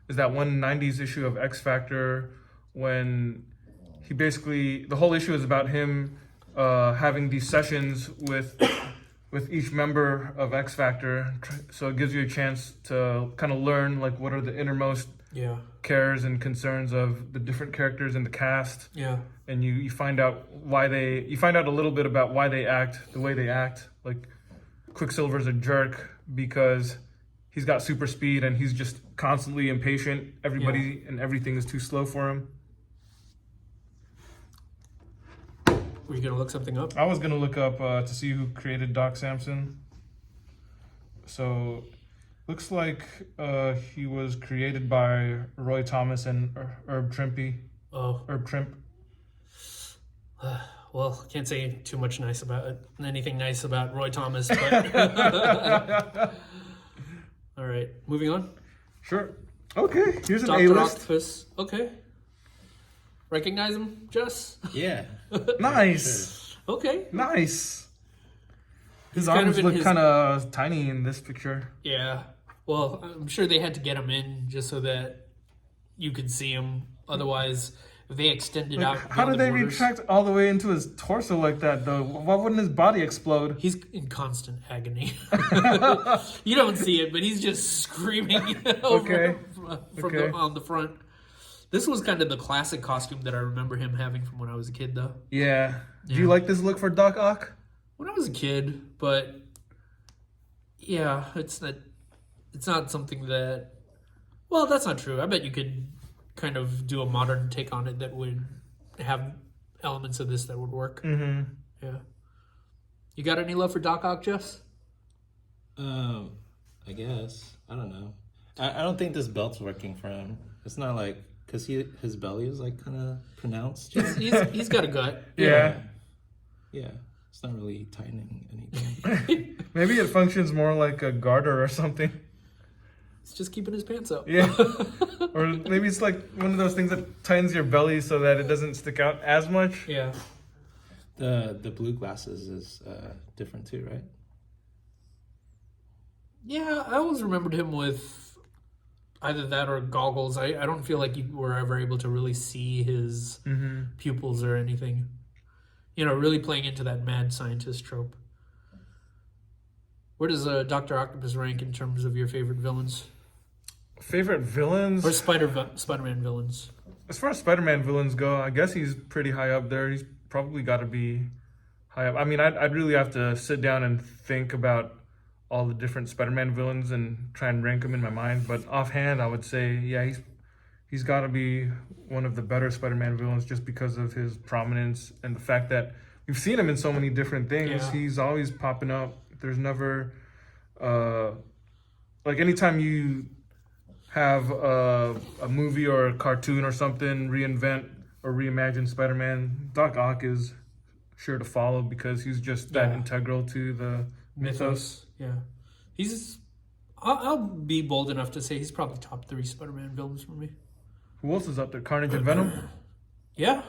is that one 90s issue of X Factor when he basically, the whole issue is about him having these sessions with each member of X Factor. So it gives you a chance to kind of learn like what are the innermost cares and concerns of the different characters in the cast. Yeah. And you find out you find out a little bit about why they act the way they act. Like Quicksilver's a jerk because he's got super speed and he's just constantly impatient. Everybody and everything is too slow for him. Were you going to look something up? I was going to look up to see who created Doc Samson. So, looks like he was created by Roy Thomas and Herb Trimpe. Oh. Herb Trimpe. Well, can't say too much nice about it. Anything nice about Roy Thomas, but... All right, moving on. Sure. Okay, here's an Dr. A-list. Octopus. Okay. Recognize him, Jess? Yeah. Nice. Sure. Okay. Nice. His He's kind arms of in look his- kind of tiny in this picture. Yeah. Well, I'm sure they had to get him in just so that you could see him. Otherwise, if they extended out... How beyond did the they borders- retract all the way into his torso like that, though? Why wouldn't his body explode? He's in constant agony. You don't see it, but he's just screaming over on the front. This was kind of the classic costume that I remember him having from when I was a kid, though. Yeah. Do you like this look for Doc Ock? When I was a kid, but yeah, it's not something that... Well, that's not true. I bet you could kind of do a modern take on it that would have elements of this that would work. Mm-hmm. Yeah. You got any love for Doc Ock, Jess? I guess. I don't know. I don't think this belt's working for him. It's not like... Because his belly is like kind of pronounced. He's got a gut. Yeah. Yeah. It's not really tightening anything. Maybe it functions more like a garter or something. It's just keeping his pants up. Yeah. Or maybe it's like one of those things that tightens your belly so that it doesn't stick out as much. Yeah. The blue glasses is different too, right? Yeah, I always remembered him with either that or goggles. I don't feel like you were ever able to really see his pupils or anything. Really playing into that mad scientist trope. Where does Dr. Octopus rank in terms of your favorite villains? Favorite villains? Or Spider-Man villains? As far as Spider-Man villains go, I guess he's pretty high up there. He's probably got to be high up. I mean, I'd really have to sit down and think about all the different Spider-Man villains and try and rank them in my mind. But offhand, I would say, yeah, he's got to be one of the better Spider-Man villains just because of his prominence and the fact that we've seen him in so many different things. Yeah. He's always popping up. There's never like anytime you have a movie or a cartoon or something reinvent or reimagine Spider-Man, Doc Ock is sure to follow because he's just that integral to the mythos. Yeah, he's. I'll be bold enough to say he's probably top 3 Spider-Man villains for me. Who else is up there? Carnage and Venom? Yeah.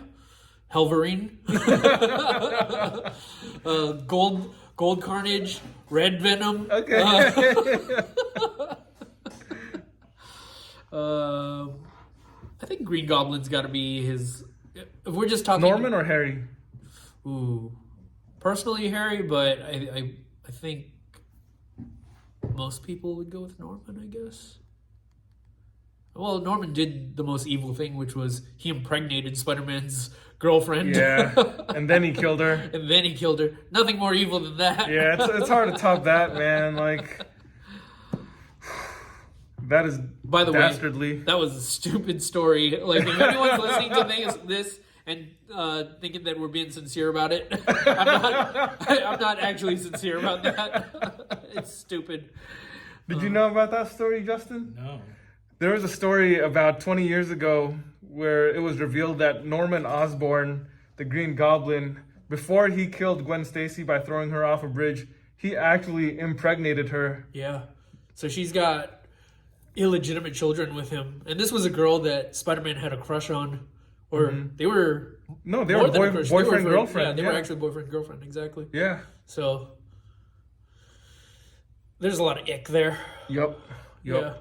Helverine. Gold Carnage. Red Venom. Okay. I think Green Goblin's got to be his... If we're just talking... Norman or Harry? Ooh. Personally, Harry, but I think most people would go with Norman, I guess. Well, Norman did the most evil thing, which was he impregnated Spider-Man's girlfriend. Yeah, and then he killed her. And then he killed her. Nothing more evil than that. Yeah, it's hard to top that, man. Like, that is By the dastardly. way, that was a stupid story. Like, if anyone's listening to this and thinking that we're being sincere about it, I'm not actually sincere about that. It's stupid. Did you know about that story, Justin? No. There was a story about 20 years ago where it was revealed that Norman Osborn, the Green Goblin, before he killed Gwen Stacy by throwing her off a bridge, he actually impregnated her. Yeah. So she's got illegitimate children with him. And this was a girl that Spider-Man had a crush on. Or they were... No, they more were than a crush. boyfriend, girlfriend. Yeah, they were actually boyfriend, girlfriend, exactly. Yeah. So, there's a lot of ick there. Yup. Yeah.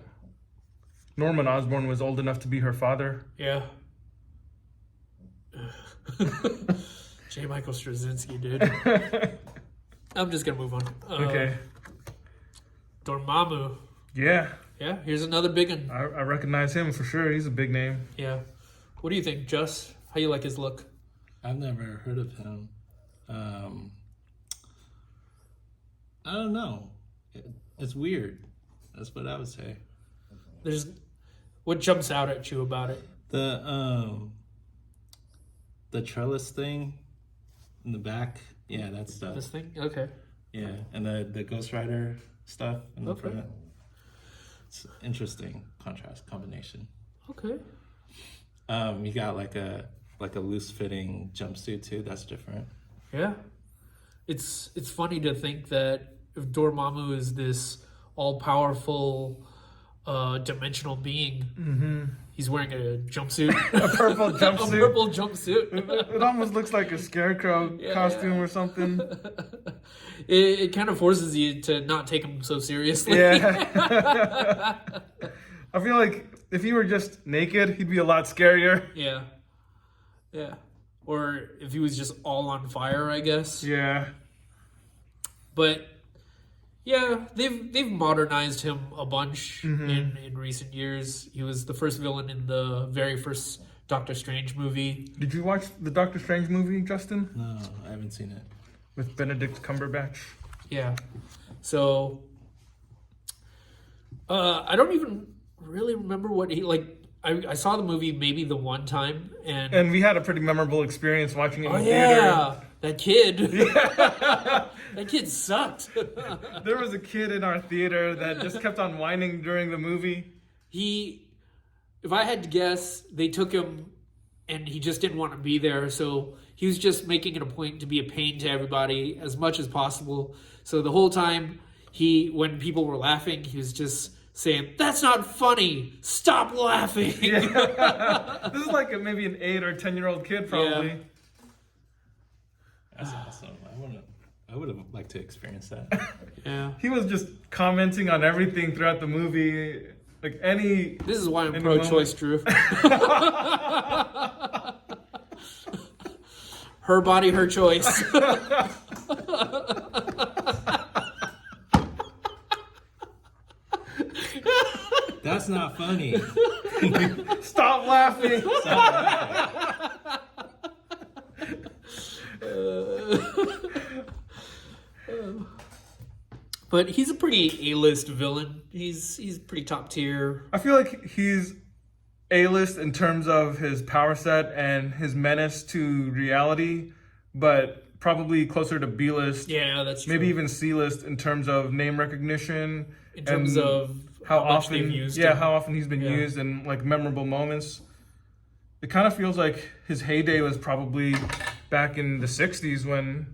Norman Osborn was old enough to be her father. Yeah. J. Michael Straczynski, dude. I'm just gonna move on. Okay. Dormammu. Yeah. Yeah, here's another big one. I recognize him for sure. He's a big name. Yeah. What do you think, Just? How you like his look? I've never heard of him. I don't know. It's weird. That's what I would say. What jumps out at you about it? The trellis thing in the back. Yeah, that stuff. This thing? Okay. Yeah, and the Ghost Rider stuff in the front. It's interesting contrast combination. Okay. You got like a loose fitting jumpsuit too. That's different. Yeah. It's funny to think that if Dormammu is this all powerful dimensional being, he's wearing a jumpsuit. A purple jumpsuit. A purple jumpsuit. It almost looks like a scarecrow costume or something. It kind of forces you to not take him so seriously. Yeah. I feel like if he were just naked, he'd be a lot scarier. Yeah. Yeah. Or if he was just all on fire, I guess. Yeah. But yeah, they've modernized him a bunch in recent years. He was the first villain in the very first Doctor Strange movie. Did you watch the Doctor Strange movie, Justin? No, I haven't seen it. With Benedict Cumberbatch? Yeah. So I don't even really remember what he like. I saw the movie maybe the one time, and we had a pretty memorable experience watching it in the theater. That kid. Yeah. That kid sucked. There was a kid in our theater that just kept on whining during the movie. If I had to guess, they took him and he just didn't want to be there. So he was just making it a point to be a pain to everybody as much as possible. So the whole time when people were laughing, he was just saying, "That's not funny. Stop laughing." Yeah. This is like maybe an 8 or 10-year-old kid probably. Yeah. That's awesome. I would have liked to experience that. Yeah. He was just commenting on everything throughout the movie. Like any... This is why I'm pro-choice, Drew. Her body, her choice. That's not funny. Stop laughing. But he's a pretty A-list villain. He's pretty top tier. I feel like he's A-list in terms of his power set and his menace to reality, but probably closer to B-list. Yeah, that's true. Maybe even C-list in terms of name recognition. In terms of how much often they've used yeah him. how often he's been Yeah. used in like memorable moments. It kind of feels like his heyday was probably back in the 60s when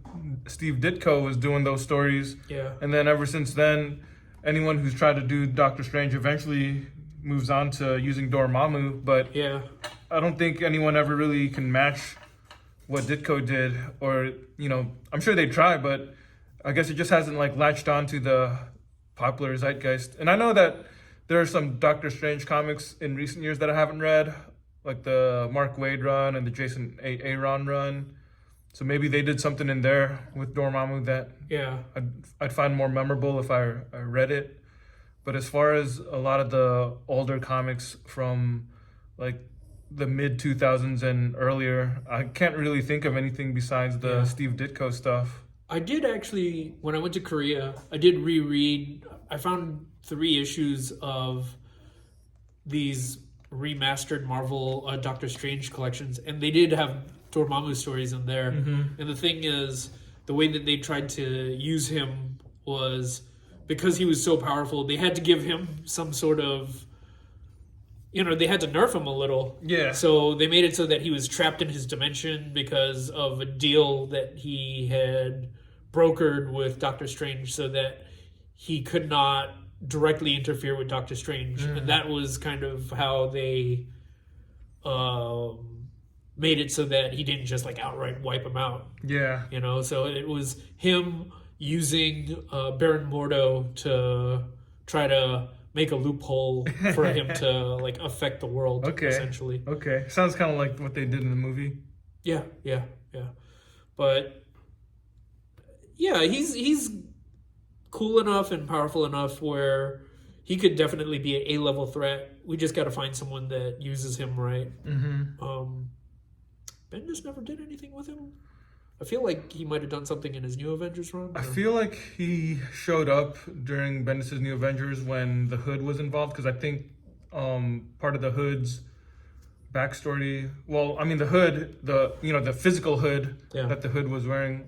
Steve Ditko was doing those stories. Yeah. And then ever since then, anyone who's tried to do Doctor Strange eventually moves on to using Dormammu, but Yeah. I don't think anyone ever really can match what Ditko did, or, you know, I'm sure they try, but I guess it just hasn't like latched on to the popular zeitgeist. And I know that there are some Doctor Strange comics in recent years that I haven't read, like the Mark Waid run and the Jason Aaron run. So maybe they did something in there with Dormammu that Yeah. I'd find more memorable if I read it. But as far as a lot of the older comics from like the mid 2000s and earlier, I can't really think of anything besides the Yeah. Steve Ditko stuff. I did actually, when I went to Korea, I did reread. I found 3 issues of these remastered Marvel Doctor Strange collections, and they did have Dormammu stories in there. Mm-hmm. And the thing is, the way that they tried to use him was because he was so powerful, they had to give him some sort of, they had to nerf him a little. Yeah. So they made it so that he was trapped in his dimension because of a deal that he had brokered with Doctor Strange so that he could not directly interfere with Doctor Strange. And that was kind of how they made it so that he didn't just like outright wipe him out. Yeah. So it was him using Baron Mordo to try to make a loophole for him to like affect the world. Okay. Essentially. Okay. Sounds kind of like what they did in the movie. Yeah. But yeah, he's cool enough and powerful enough where he could definitely be an A-level threat. We just got to find someone that uses him right. Mm-hmm. Bendis never did anything with him. I feel like he might have done something in his New Avengers run. I feel like he showed up during Bendis' New Avengers when the Hood was involved, because I think part of the Hood's backstory, the Hood, the physical Hood that the Hood was wearing,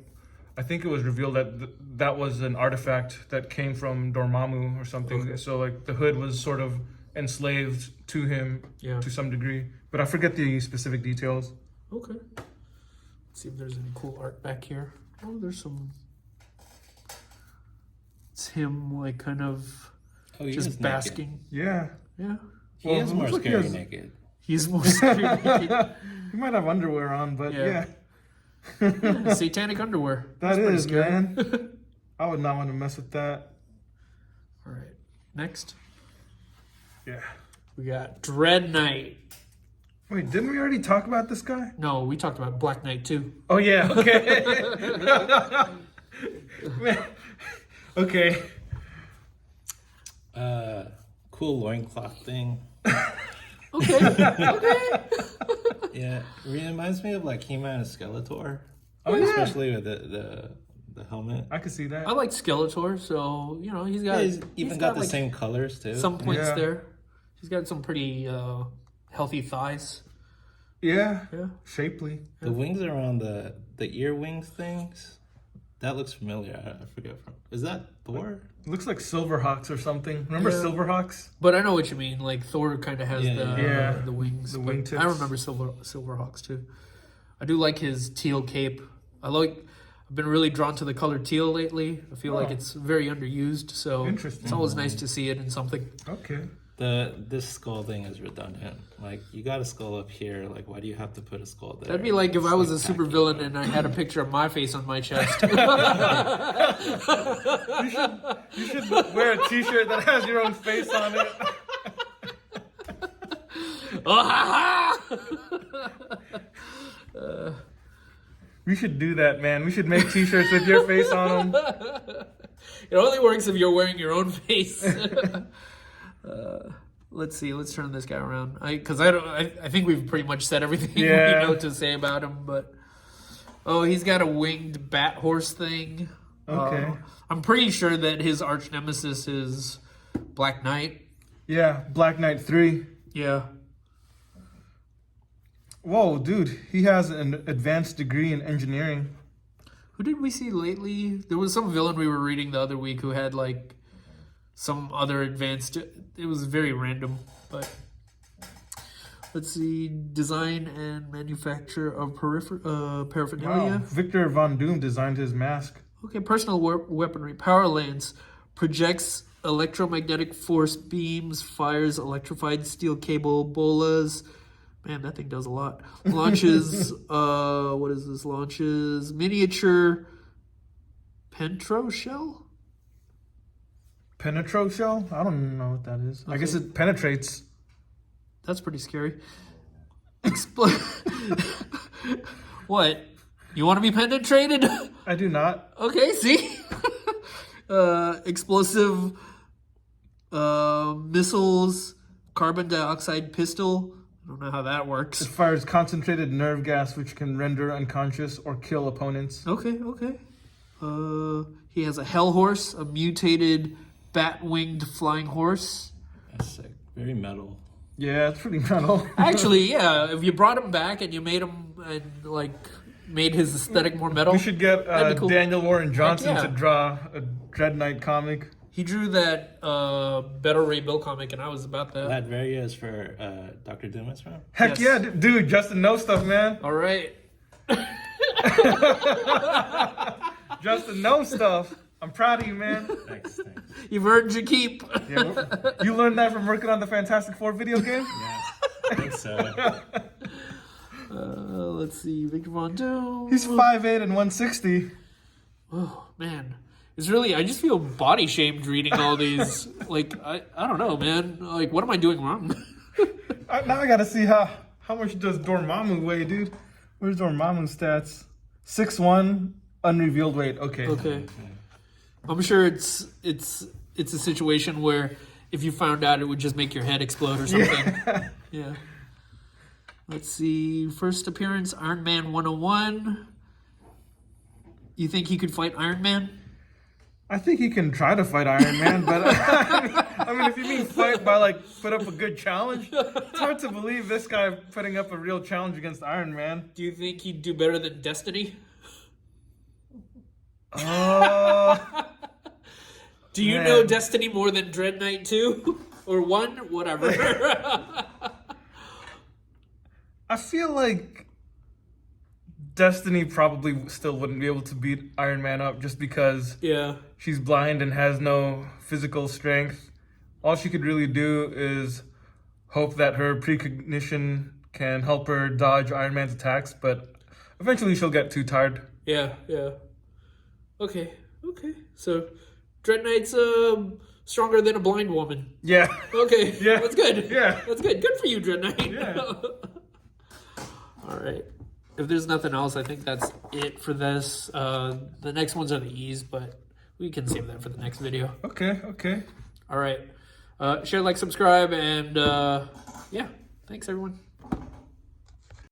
I think it was revealed that that was an artifact that came from Dormammu or something. Okay. So like the Hood was sort of enslaved to him to some degree, but I forget the specific details. Okay. Let's see if there's any cool art back here. Oh, there's some. It's him, like, kind of just basking. Yeah. Yeah. He is more looks like he scary has- naked. He's more scary. He might have underwear on, but Yeah. Satanic underwear. That That's pretty is, scary. man. I would not want to mess with that. All right. Next, Yeah. we got Dread Knight. Wait, didn't we already talk about this guy? No, we talked about Black Knight too. Oh, yeah. Okay. Man. Okay. Cool loincloth thing. Okay. Yeah, reminds me of like He-Man and Skeletor. Oh, yeah. Especially with the helmet. I could see that. I like Skeletor, so he's got. He's even got the like, same colors too. some points Yeah. there. He's got some pretty healthy thighs. Yeah. Yeah. Shapely. The wings around the ear wings things. That looks familiar. I forget from. Is that Thor? It looks like Silverhawks or something. Remember Yeah. Silverhawks? But I know what you mean. Like Thor kind of has Yeah. the wings. The but wingtips. I remember Silverhawks too. I do like his teal cape. I've been really drawn to the color teal lately. I feel like it's very underused. So Interesting. it's always nice to see it in something. Okay. This skull thing is redundant. Like you got a skull up here. Like why do you have to put a skull there? That'd be like if I was a It's supervillain and I had a picture of my face on my chest. You should wear a t-shirt that has your own face on it. We should do that, man. We should make t-shirts with your face on them. It only works if you're wearing your own face. Let's see. Let's turn this guy around. I think we've pretty much said everything we know to say about him. But he's got a winged bat horse thing. Okay. I'm pretty sure that his arch nemesis is Black Knight. Yeah, Black Knight 3. Yeah. Whoa, dude. He has an advanced degree in engineering. Who did we see lately? There was some villain we were reading the other week who had like some other advanced. It was very random, but let's see. Design and manufacture of paraphernalia. Wow. Victor Von Doom designed his mask. Okay, personal weaponry. Power lance projects electromagnetic force beams, fires electrified steel cable bolas. Man, that thing does a lot. Launches, what is this? Launches miniature Pentro shell? Penetro shell? I don't know what that is. Okay. I guess it penetrates. That's pretty scary. What? You want to be penetrated? I do not. Okay, see? Explosive missiles, carbon dioxide pistol. I don't know how that works. It fires concentrated nerve gas which can render unconscious or kill opponents. Okay. He has a hell horse, a mutated bat-winged flying horse. That's sick. Very metal. Yeah, it's pretty metal. Actually, yeah, if you brought him back and you made him and like made his aesthetic more metal. We should get that'd be cool. Daniel Warren Johnson yeah. to draw a Dread Knight comic. He drew that Better Ray Bill comic, and I was about that. That very is for Dr. Doom is from? Heck Yes. yeah, dude, Justin knows stuff, man. All right. Justin knows stuff. I'm proud of you, man. Thanks. You've earned your keep. Yeah, you learned that from working on the Fantastic Four video game? Yeah, I think so. Let's see, Victor Von Doom. He's 5'8" and 160. Oh, man. It's really, I just feel body shamed reading all these. Like, I don't know, man. Like, what am I doing wrong? Now I gotta see how much does Dormammu weigh, dude? Where's Dormammu's stats? 6'1", unrevealed weight. Okay. I'm sure it's a situation where if you found out, it would just make your head explode or something. Yeah. Let's see. First appearance, Iron Man 101. You think he could fight Iron Man? I think he can try to fight Iron Man, but I mean, if you mean fight by like put up a good challenge, it's hard to believe this guy putting up a real challenge against Iron Man. Do you think he'd do better than Destiny? Do you know Destiny more than Dread Knight 2? Or 1? Whatever. I feel like Destiny probably still wouldn't be able to beat Iron Man up just because Yeah. she's blind and has no physical strength. All she could really do is hope that her precognition can help her dodge Iron Man's attacks, but eventually she'll get too tired. Yeah. Okay. So, Dread Knight's stronger than a blind woman. Yeah. Okay. Yeah. That's good. Yeah. That's good. Good for you, Dread Knight. Yeah. All right. If there's nothing else, I think that's it for this. The next ones are the E's, but we can save that for the next video. Okay. All right. Share, like, subscribe, and yeah. Thanks, everyone.